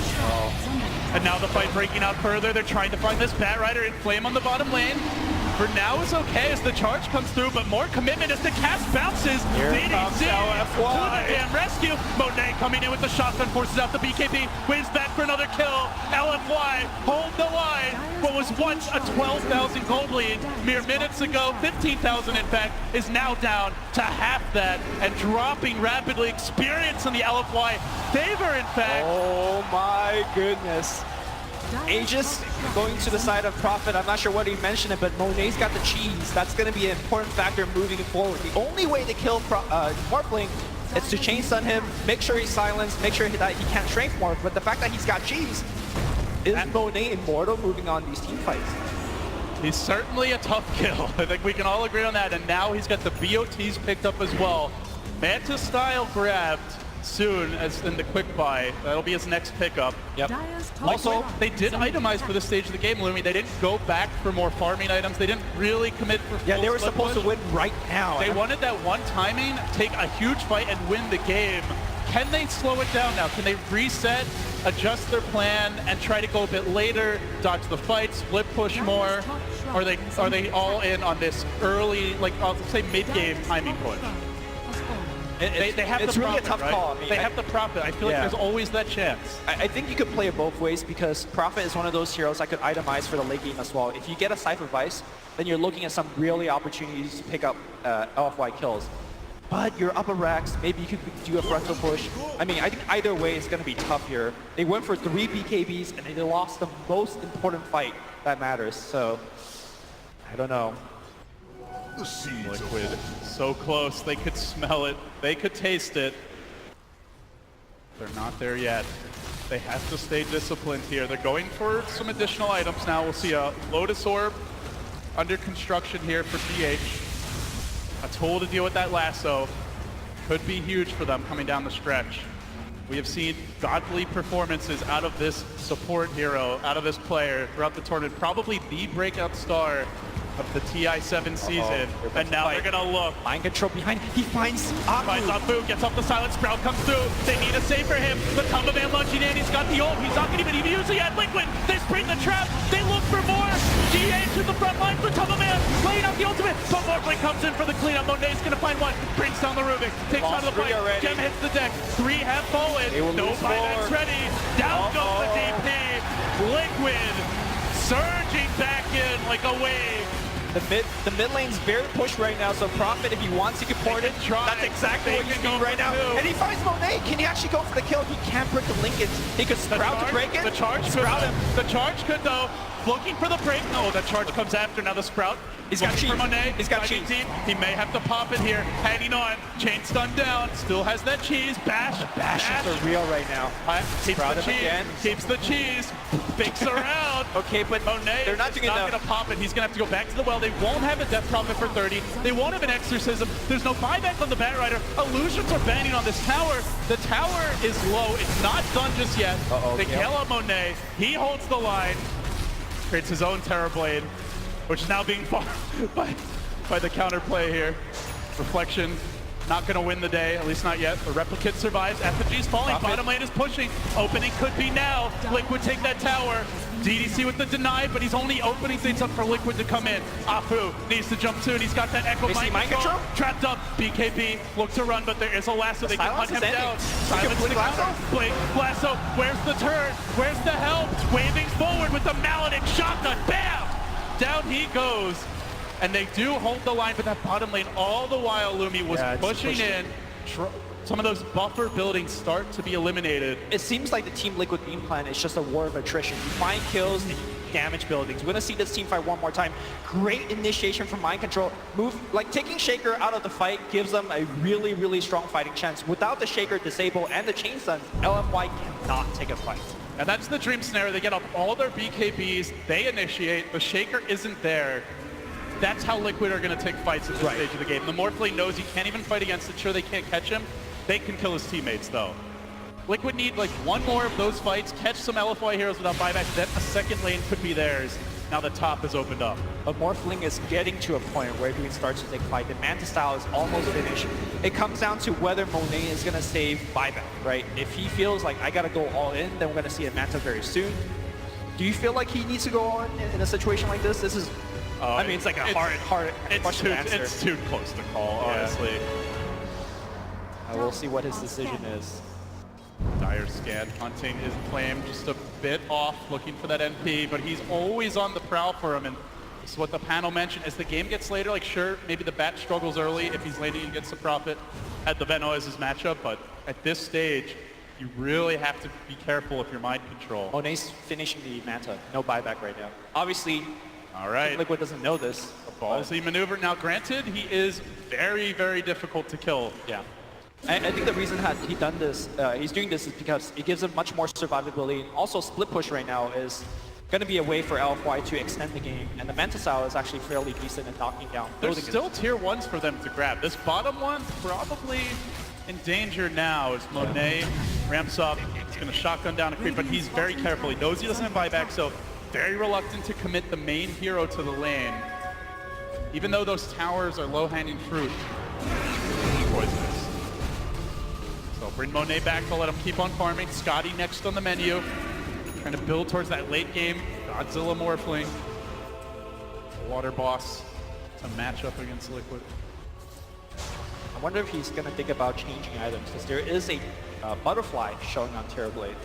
And now the fight breaking out further. They're trying to find this Bat Rider in flame on the bottom lane. For now, it's okay as the charge comes through, but more commitment as the cast bounces. Here DDC comes to LFY. the damn rescue. Monet coming in with the shotgun, forces out the BKB, waves back for another kill. LFY hold the line. What was once a 12,000 gold lead mere minutes ago, 15,000 in fact, is now down to half that and dropping rapidly. Experience in the LFY favor, in fact. Oh my goodness. Aegis going to the side of Prophet. I'm not sure what he mentioned it, but Monet's got the cheese. That's going to be an important factor moving forward. The only way to kill Morphling is to chain stun him, make sure he's silenced, make sure that he can't strength morph. But the fact that he's got cheese, is Monet immortal moving on these team fights? He's certainly a tough kill. I think we can all agree on that. And now he's got the BOTs picked up as well. Manta style grabbed soon as in the quick buy. That'll be his next pickup. Yep. Also, they did itemize for this stage of the game, Lumi. They didn't go back for more farming items. They didn't really commit for full Yeah, they were split supposed push. to win right now. They wanted that one timing, take a huge fight and win the game. Can they slow it down now? Can they reset, adjust their plan, and try to go a bit later, dodge the fight, split push more? Or are they all in on this early, like I'll say mid-game timing push? They have it's the really profit, a tough right? call. I mean, they have the profit. I feel like there's always that chance. I think you could play it both ways because Prophet is one of those heroes that could itemize for the late game as well. If you get a Cypher Vice, then you're looking at some really opportunities to pick up LFY kills. But you're up a Rex, maybe you could do a frontal push. I mean, I think either way is going to be tough here. They went for 3 BKBs and they lost the most important fight that matters. So, I don't know. Liquid, so close. They could smell it. They could taste it. They're not there yet. They have to stay disciplined here. They're going for some additional items now. We'll see a Lotus Orb under construction here for DH. A tool to deal with that lasso. Could be huge for them coming down the stretch. We have seen godly performances out of this support hero, out of this player throughout the tournament. Probably the breakout star of the TI7 season. And now they're gonna look. Mind control behind. He finds Apu. Finds Apu, gets off the silent sprout, comes through. They need a save for him. The Tumba Man lunging in. He's got the ult. He's not gonna even use it yet. Liquid. They spring the trap. They look for more. GA to the front line for Tumba Man. Laying out the ultimate. But Morphling comes in for the cleanup. Monet's gonna find one. Brings down the Rubik. Takes out of the fight. Gem hits the deck. 3 have fallen. No buybacks ready. Down goes the DP. Liquid surging back in like a wave. The mid lane's very pushed right now, so Prophet, if he wants, he can port it. That's exactly what he's doing right now. And he finds Monet. Can he actually go for the kill? He can't break the linkage. He could sprout to break it. The charge could, the charge could though. Looking for the break. No, the charge comes after. Now the sprout. He's got cheese. For Monet. He's got cheese. He may have to pop it here. Hanging on. Chain stun down. Still has that cheese. Bash. Bashes are real right now. Keeps the cheese. Again. Keeps the cheese. Fakes around. Okay, but Monet they're not doing not enough. going to pop it. He's going to have to go back to the well. They won't have a Death Prophet for 30. They won't have an Exorcism. There's no buyback on the Batrider. Illusions are banning on this tower. The tower is low. It's not done just yet. They kill out Monet. He holds the line. Creates his own Terrorblade, which is now being fought by the counterplay here. Reflection, not going to win the day, at least not yet. The Replicant survives. Effigy's falling. Bottom lane is pushing. Opening could be now. Liquid take that tower. DDC with the deny, but he's only opening things up for Liquid to come in. Apu needs to jump soon. He's got that Echo mind control. Trapped up. BKB look to run, but there is a lasso. They can hunt him down. Silence the lasso. Blink. Lasso. Where's the turn? Where's the help? Waving forward with the Maledicт shotgun. Bam! Down he goes. And they do hold the line, but that bottom lane all the while Lumi was pushing in. Some of those buffer buildings start to be eliminated. It seems like the Team Liquid game plan is just a war of attrition. You find kills, and you damage buildings. We're gonna see this team fight one more time. Great initiation from Mind Control. Taking Shaker out of the fight gives them a really, really strong fighting chance. Without the Shaker disable and the chain stun, LFY cannot take a fight. And that's the dream scenario. They get up all their BKBs, they initiate, the Shaker isn't there. That's how Liquid are going to take fights at this stage of the game. The Morphling knows he can't even fight against it. Sure, they can't catch him. They can kill his teammates, though. Liquid need like one more of those fights, catch some LFY heroes without buyback, then a second lane could be theirs. Now the top is opened up. But Morphling is getting to a point where he starts to take fight. The Manta style is almost finished. It comes down to whether Monet is going to save buyback, right? If he feels like I got to go all in, then we're going to see a Manta very soon. Do you feel like he needs to go on in a situation like this? This is... I mean, it's like a hard question to answer. It's too close to call, honestly. We'll see what his decision is. Dire Scan hunting is claimed just a bit off, looking for that MP, but he's always on the prowl for him, and this is what the panel mentioned. As the game gets later, like sure, maybe the Bat struggles early if he's laning against the Prophet at the Veno as his matchup, but at this stage, You really have to be careful of your mind control. Monet's finishing the Manta. No buyback right now. Obviously, All right. Liquid doesn't know this. Ballsy maneuver. Now, granted, he is very, very difficult to kill. Yeah. I think the reason that he's doing this is because it gives him much more survivability. Also, split push right now is going to be a way for LFY to extend the game, and the Manta style is actually fairly decent at knocking down. There's still tier 1s for them to grab. This bottom one probably in danger now as Monet ramps up. He's going to shotgun down a creep, but he's very careful. He knows he doesn't have buyback, so very reluctant to commit the main hero to the lane. Even though those towers are low-hanging fruit. Poisonous. So bring Monet back, they'll let him keep on farming. Scotty next on the menu. Trying to build towards that late game Godzilla Morphling. Water boss to match up against Liquid. I wonder if he's going to think about changing items, because there is a butterfly showing on Terrorblade.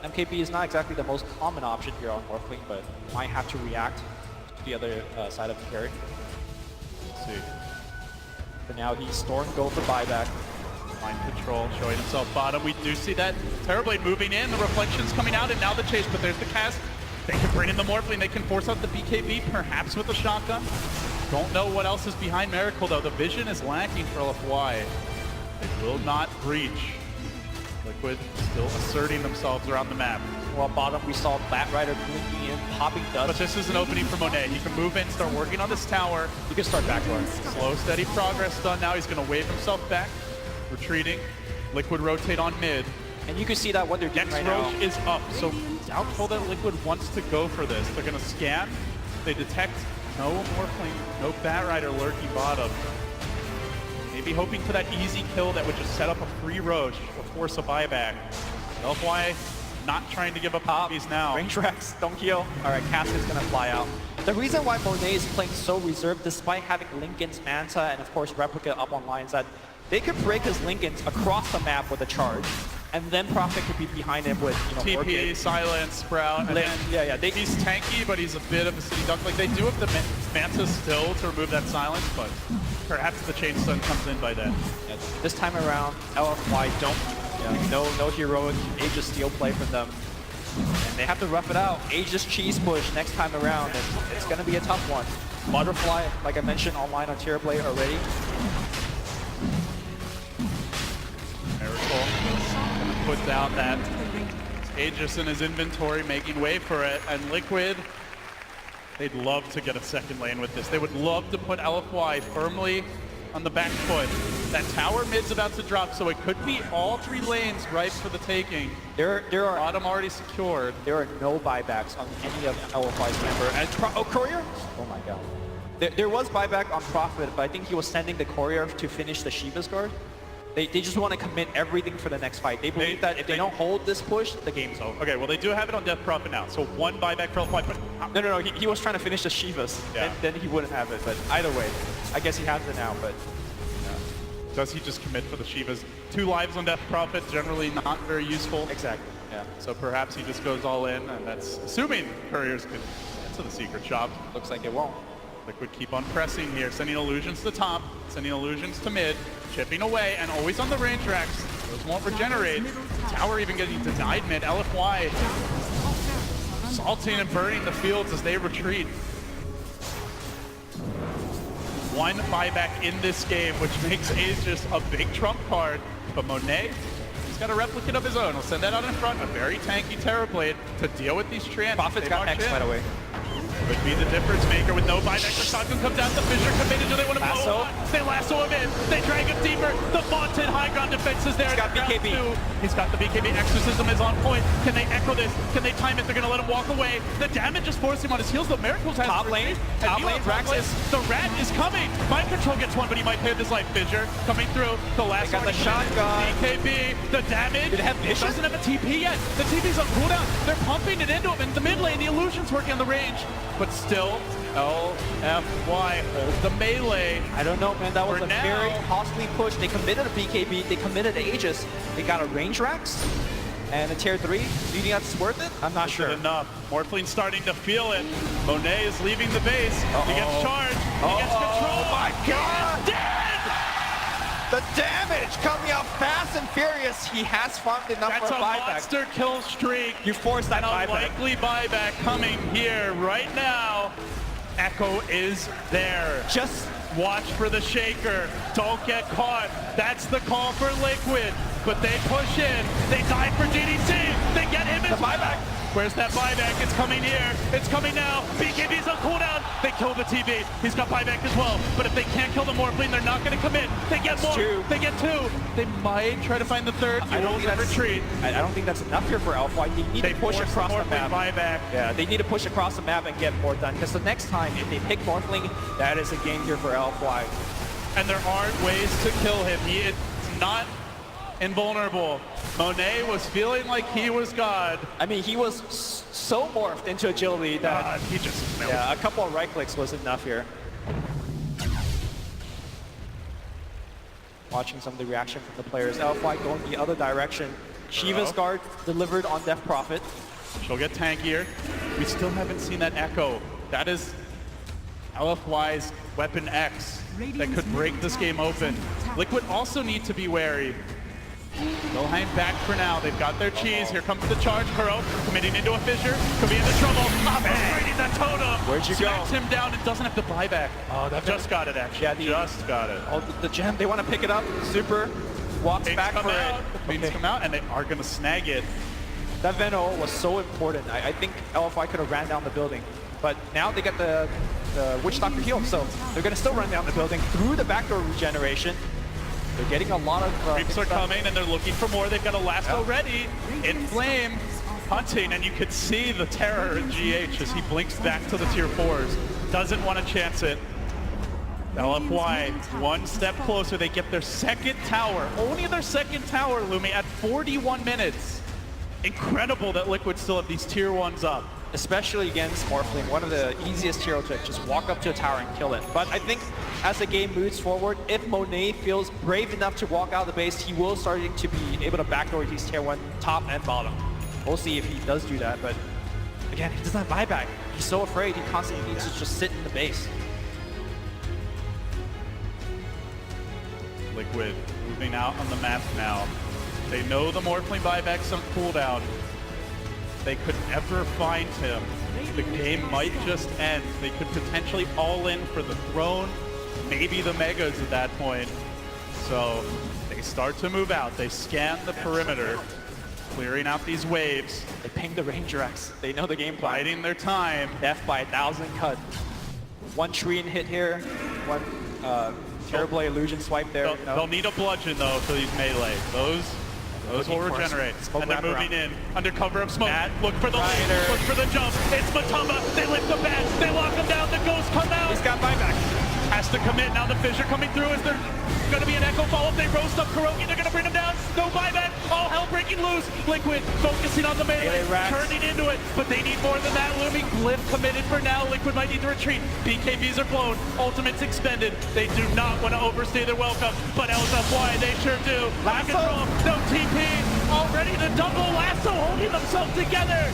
MKB is not exactly the most common option here on Morphling, but might have to react to the other side of the carry. Let's see. For now, he's Storm go for buyback. Mind control showing himself bottom. We do see that Terrorblade moving in, the reflections coming out, and now the chase, but there's the cast. They can bring in the Morphling, they can force out the BKB, perhaps with a shotgun. Don't know what else is behind Miracle, though. The vision is lacking for LFY. They will not breach. Liquid still asserting themselves around the map. Well, bottom, we saw Batrider blinking in, popping dust. But this is an opening for Monet. He can move in, start working on this tower. He can start backdoor. Slow, steady progress done now. He's going to wave himself back. Retreating. Liquid rotate on mid. And you can see that what they're doing Next right Roche now. is up, so doubtful that Liquid wants to go for this. They're going to scan. They detect no Morphling, no Batrider lurking bottom. Maybe hoping for that easy kill that would just set up a free Roche or force a buyback. LFY not trying to give up copies now. Range Rex, don't heal. All right, Casket's going to fly out. The reason why Monet is playing so reserved, despite having Linken's Manta and of course Replica up online, is that they could break his Linken's across the map with a charge, and then Prophet could be behind him with, you know, TP, Orchid. Silence, Sprout, and then yeah. he's tanky, but he's a bit of a city duck. Like, they do have the Manta still to remove that Silence, but perhaps the Chain Stun comes in by then. Yeah, this time around, LFY no heroic Aegis Steel play from them. And they have to rough it out. Aegis Cheese Push next time around, and it's going to be a tough one. Butterfly, like I mentioned, online on Terrorblade already. Miracle gonna put down that Aegis in his inventory, making way for it, and Liquid, they'd love to get a second lane with this. They would love to put LFY firmly on the back foot. That tower mid's about to drop, so it could be all 3 lanes ripe for the taking. There are Bottom already secured. There are no buybacks on any of LFY's member. And Courier? Oh my god. There was buyback on Prophet, but I think he was sending the Courier to finish the Shiva's guard. They just want to commit everything for the next fight. They believe that if they don't hold this push, the game's over. Okay, well, they do have it on Death Prophet now, so 1 buyback for LFY, but No, he was trying to finish the Shivas, Yeah. and then he wouldn't have it. But either way, I guess he has it now, but... does he just commit for the Shivas? 2 lives on Death Prophet, generally not very useful. Exactly, yeah. So perhaps he just goes all in, and that's assuming Couriers can get to the secret shop. Looks like it won't. Liquid keep on pressing here, sending illusions to top, sending illusions to mid, chipping away, and always on the range racks. Those won't regenerate. Tower even getting denied mid. LFY salting and burning the fields as they retreat. 1 buyback in this game, which makes Aegis a big trump card. But Monet, he's got a replicate of his own. He'll send that out in front, a very tanky Terrorblade to deal with these Trans. Prophet's got X, by the way. Could be the difference maker with no buyback. The shotgun comes out, the Fissure committed. Do they want to Lasso? They lasso him in. They drag him deeper. The vaunted high ground defense is there. He's got BKB. He's got the BKB. Exorcism is on point. Can they echo this? Can they time it? They're going to let him walk away. The damage is forcing him on his heels. The Miracles has Top lane. Praxis. The Rat is coming. Mind Control gets one, but he might pay this life. Fissure coming through. The last They got one. the shotgun. BKB. The damage. Did it have vision? Doesn't have a TP yet. The TP's on cooldown. They're pumping it into him. In the mid lane, the illusion's working on the range. But still, LFY holds the melee. I don't know, man. That was For a now. very costly push. They committed a BKB. They committed Aegis. They got a range Rex and a tier 3. Do you think that's worth it? I'm not sure. Good enough. Morphlene's starting to feel it. Monet is leaving the base. He gets charged. He gets control. Oh my god! Dead! The damage coming out fast and furious. He has farmed enough That's for a a buyback. monster kill streak. You forced that And a buyback. likely buyback coming here right now. Echo is there. Just Watch for the shaker. Don't get caught. That's the call for Liquid. But they push in. They die for GDC. They get him as buyback. Where's that buyback? It's coming here. It's coming now. BKB's on cooldown. They kill the TV. He's got buyback as well. But if they can't kill the Morphling, they're not going to commit. They get more. two. They get two. They might try to find the third. I don't think that's retreat. I don't think that's enough here for Alpha. They need They to push force across the Morphling map. buyback. Yeah, they need to push across the map and get more done. Because the next time, if they pick Morphling, that is a game here for Alpha. And there aren't ways to kill him. He is not invulnerable. Monet was feeling like he was God. I mean, he was so morphed into agility that He just yeah, a couple of right clicks was enough here. Watching some of the reaction from the players. Alpha going the other direction. Shiva's guard delivered on Death Prophet. She'll get tankier. We still haven't seen that Echo. That is LFY's Weapon X that could break this game open. Liquid also need to be wary. They'll hang back for now. They've got their cheese. Here comes the charge. Kuro committing into a fissure. Could be into trouble. Upgrading the totem. Where'd you go? Smacks him down and doesn't have the buyback. Oh, that just got it actually. Yeah, just got it. Oh, the gem, they want to pick it up. Super walks Things back come for out. it. Things come out and they are going to snag it. That Veno was so important. I think LFI could have ran down the building. But now they get the Witch Doctor heal, so they're going to still run down the building through the backdoor regeneration. They're getting a lot of... Creeps are coming and they're looking for more. They've got a lasso ready. In flame, hunting, and you could see the terror in GH as he blinks back to the tier 4s. Doesn't want to chance it. LFY, one step closer. They get their second tower. Only their second tower, Lumi, at 41 minutes. Incredible that Liquid still have these tier 1s up. Especially against Morphling, one of the easiest hero tricks, just walk up to a tower and kill it. But I think as the game moves forward, if Monet feels brave enough to walk out of the base, he will starting to be able to backdoor these tier 1 top and bottom. We'll see if he does do that, but again, he doesn't have buyback. He's so afraid he constantly needs to just sit in the base. Liquid moving out on the map now. They know the Morphling buyback's on cooldown. They could never find him. The game might just end. They could potentially all in for the throne, maybe the Megas at that point. So they start to move out. They scan the perimeter, clearing out these waves. They ping the Ranger X. They know the game plan. Biding their time. Death by 1,000 cut. One Treant hit here. One terrible illusion swipe there. They'll need a bludgeon though for these melee. Those will regenerate. And they're moving in under cover of smoke. Look for the lead, look for the jump. It's Matamba. They lift the bat. They lock him down. The ghosts come out. He's got buyback. Has to commit. Now the fissure coming through. Is there going to be an echo follow-up? They roast up Kurogi. They're going to bring him down. No buyback. All hell breaking loose. Liquid focusing on the melee. Turning into it. But they need more than that. Looming Glyph committed for now. Liquid might need to retreat. BKBs are blown. Ultimates expended. They do not want to overstay their welcome. But LFY, they sure do. Lasso. Control. No TP. Already the double lasso holding themselves together.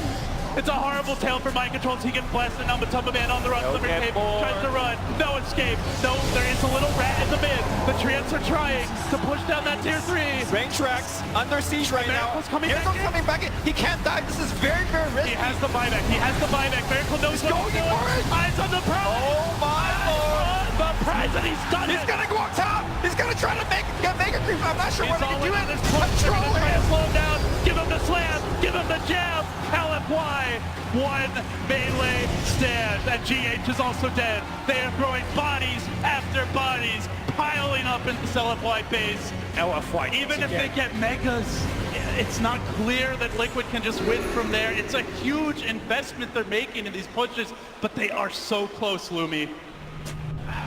It's a horrible tale for mind control. He gets blasted. Now Matamba Man on the run. Tries to run. No escape. No, there is a little rat in the mid. The Treants are trying to push down that tier 3. Ranger X under siege right now. Here's him coming back in. He can't die. This is very, very risky. He has the buyback. He has the buyback. Miracle knows what he's doing. Eyes on the prize. Oh my lord. The prize, and he's done it. He's gonna go up top. He's gonna try to make a creep. I'm not sure what he can do it. Control him. Slow down. Give him the slam. Give him the jab. LFY. One melee stand. And GH is also dead. They are throwing bodies after bodies, piling up in the LFY base. LFY. Even if they get megas, it's not clear that Liquid can just win from there. It's a huge investment they're making in these pushes, but they are so close, Lumi.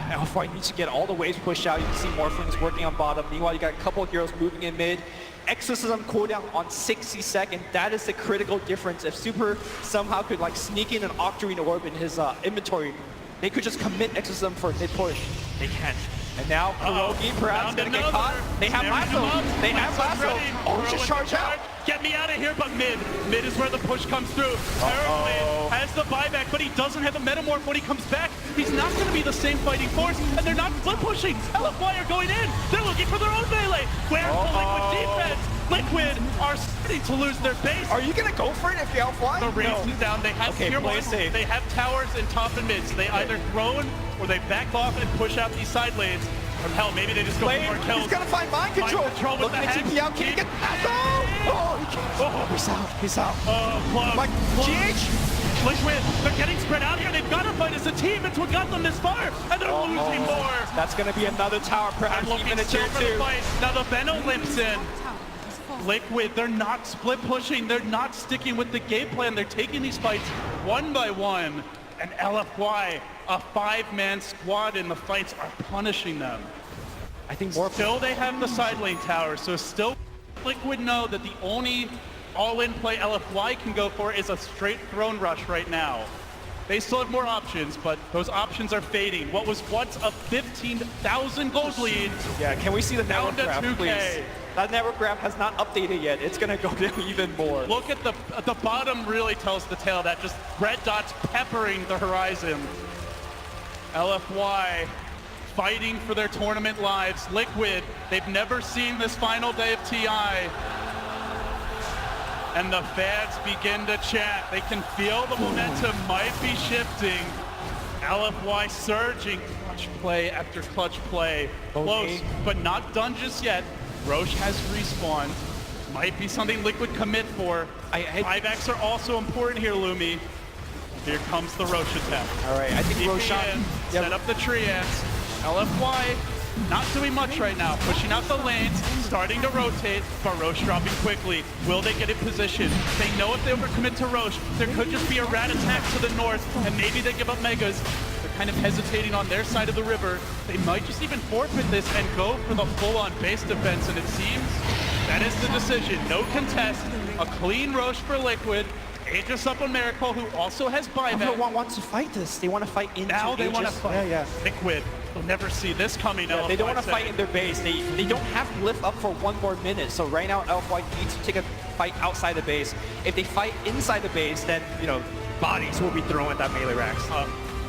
Alpha needs to get all the waves pushed out. You can see Morphlings working on bottom. Meanwhile, you got a couple of heroes moving in mid. Exorcism cooldown on 60 seconds. That is the critical difference. If Super somehow could like sneak in an Octarine Orb in his inventory, they could just commit Exorcism for mid push. They can't. And now Kurogi perhaps gonna get caught. They have lasso. They have lasso. Oh, just charge out. Get me out of here, but mid is where the push comes through. Terribly has the buyback, but he doesn't have a metamorph when he comes back. He's not going to be the same fighting force, and they're not split pushing. LFY are going in. They're looking for their own melee. Where's the Liquid defense? Liquid are starting to lose their base. Are you going to go for it if you LFY? The race is down. They have Okay, tier play one. safe. They have towers in top and mid, so they either throw or they back off and push out these side lanes. Or hell, maybe they just go for more kills. He's going to find mind control. With Looking the at TP out. Can he get he can't. He's out. He's out. Plum. Like, GH. Liquid, they're getting spread out here. They've got to fight as a team. It's what got them this far, and they're losing more. That's going to be another tower, perhaps Looking even a still tier for the 2. fight. Now the Venom limps in. Tower is falling. Liquid, they're not split pushing. They're not sticking with the game plan. They're taking these fights one by one. And LFY, a 5-man squad in the fights, are punishing them. I think more. Still, they have the side lane tower, so still Liquid know that the only all-in play LFY can go for is a straight throne rush right now. They still have more options, but those options are fading. What was once a 15,000 gold lead, Yeah, can we see the down network to graph, 2K. please? That network graph has not updated yet. It's going to go down even more. Look at the bottom really tells the tale. That just red dots peppering the horizon. LFY fighting for their tournament lives. Liquid, they've never seen this final day of TI. And the fans begin to chant. They can feel the momentum might be shifting. LFY surging, clutch play after clutch play. Close, but not done just yet. Roche has respawned. Might be something Liquid commit for. 5X are also important here, Lumi. Here comes the Roche attack. All right, I think Roshan. Set up the tree ants. LFY not doing much right now. Pushing out the lanes, starting to rotate, but Roche dropping quickly. Will they get in position? They know if they overcommit to Roche, there could just be a rat attack to the north, and maybe they give up megas. They're kind of hesitating on their side of the river. They might just even forfeit this and go for the full-on base defense, and it seems that is the decision. No contest, a clean Roche for Liquid. Aegis up on Miracle, who also has buyback. Everyone wants to fight this. They want to fight into Now they want to Aegis. fight. Yeah. Liquid will never see this coming. Yeah, they don't want to LFY fight in their base. They don't have to lift up for one more minute. So right now, LFY needs to take a fight outside the base. If they fight inside the base, then, you know, bodies will be thrown at that melee racks.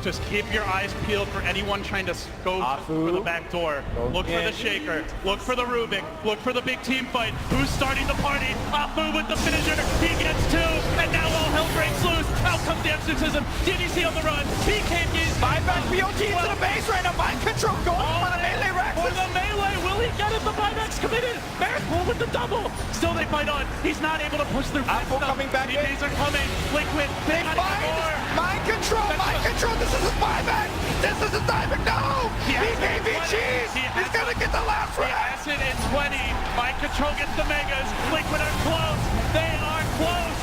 Just keep your eyes peeled for anyone trying to go for the back door. Look for the Shaker. Look for the Rubik. Look for the big team fight. Who's starting the party? Afu with the finisher. He gets 2. And now all hell breaks loose. Out comes the exorcism. DDC on the run. BKB's Buyback BOT into the base right now. Mind control going for the melee racks. For the melee. Will he get it? The buyback's committed. Miracle with the double. Still they fight on. He's not able to push through. Afu coming back in. TPs are coming. Liquid. They gotta fight. get more. Mind control. Mind control. This is his buyback. This is his timing. No. BKB cheese. He's going to get the last He rack. has it in 20. Mind control gets the megas. Liquid are close. They are close.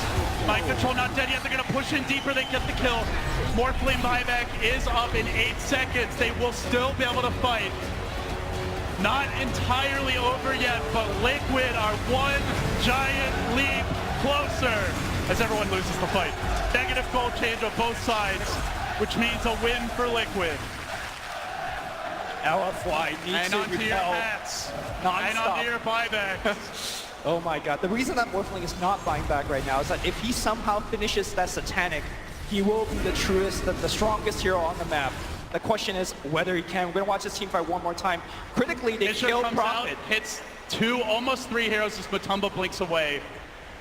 Mind control not dead yet. They're going to push in deeper. They get the kill. Morphling buyback is up in 8 seconds. They will still be able to fight. Not entirely over yet, but Liquid are one giant leap closer as everyone loses the fight. Negative goal change on both sides, which means a win for Liquid. LFY needs And to onto your repel hats. And non-stop. onto your buyback. Oh my god. The reason that Morphling is not buying back right now is that if he somehow finishes that Satanic, he will be the truest, the strongest hero on the map. The question is whether he can. We're going to watch this team fight one more time. Critically, they Fisher killed comes out, Prophet. hits 2, almost 3 heroes as Matumba blinks away.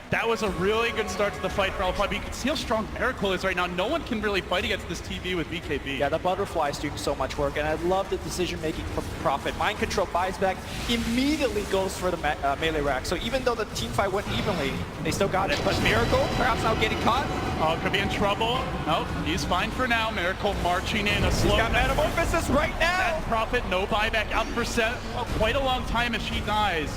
That was a really good start to the fight for LFY, but you can see how strong Miracle is right now. No one can really fight against this TV with BKB. Yeah, the Butterfly is doing so much work, and I love the decision-making from Prophet. Mind control buys back, immediately goes for the melee rack. So even though the team fight went evenly, they still got it. But Miracle, perhaps now getting caught. Oh, could be in trouble. Nope, he's fine for now. Miracle marching in, a slow... He's got Metamorphosis right now. And Prophet, no buyback, out for quite a long time if she dies.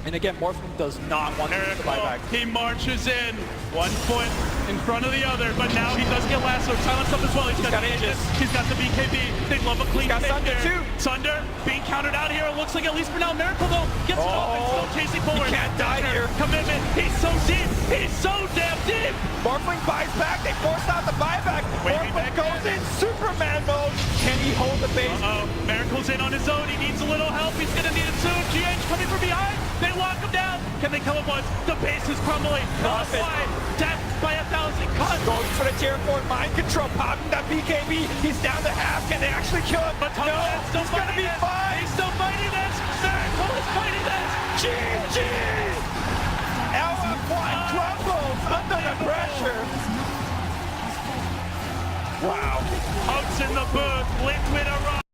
And again, Morphling does not want to use the buyback. He marches in, 1 foot in front of the other, but now he does get lassoed. Silence up as well. He's got Aegis. He's got the BKB. They love a clean got take Sunder there. too. Sunder being countered out here. It looks like at least for now, Miracle though gets it off and still chasing forward. can't die here. Commitment. He's so deep. He's so damn deep. Morphling buys back. They forced out the buyback. Waving Morphling back goes in Superman mode. Can he hold the base? Miracle's in on his own. He needs a little help. He's gonna need it soon. GH coming from behind. They lock him down. Can they kill him once? The base is crumbling. Prophet. Death by 1,000 cuts. Going for the tier 4 mind control, popping that BKB. He's down to half. Can they actually kill him? But no, he's gonna be fine. He's still fighting this. Miracle is fighting this. GG! LF1 crumbles under the pressure. Wow. Hugs in the booth. Liquid arrives.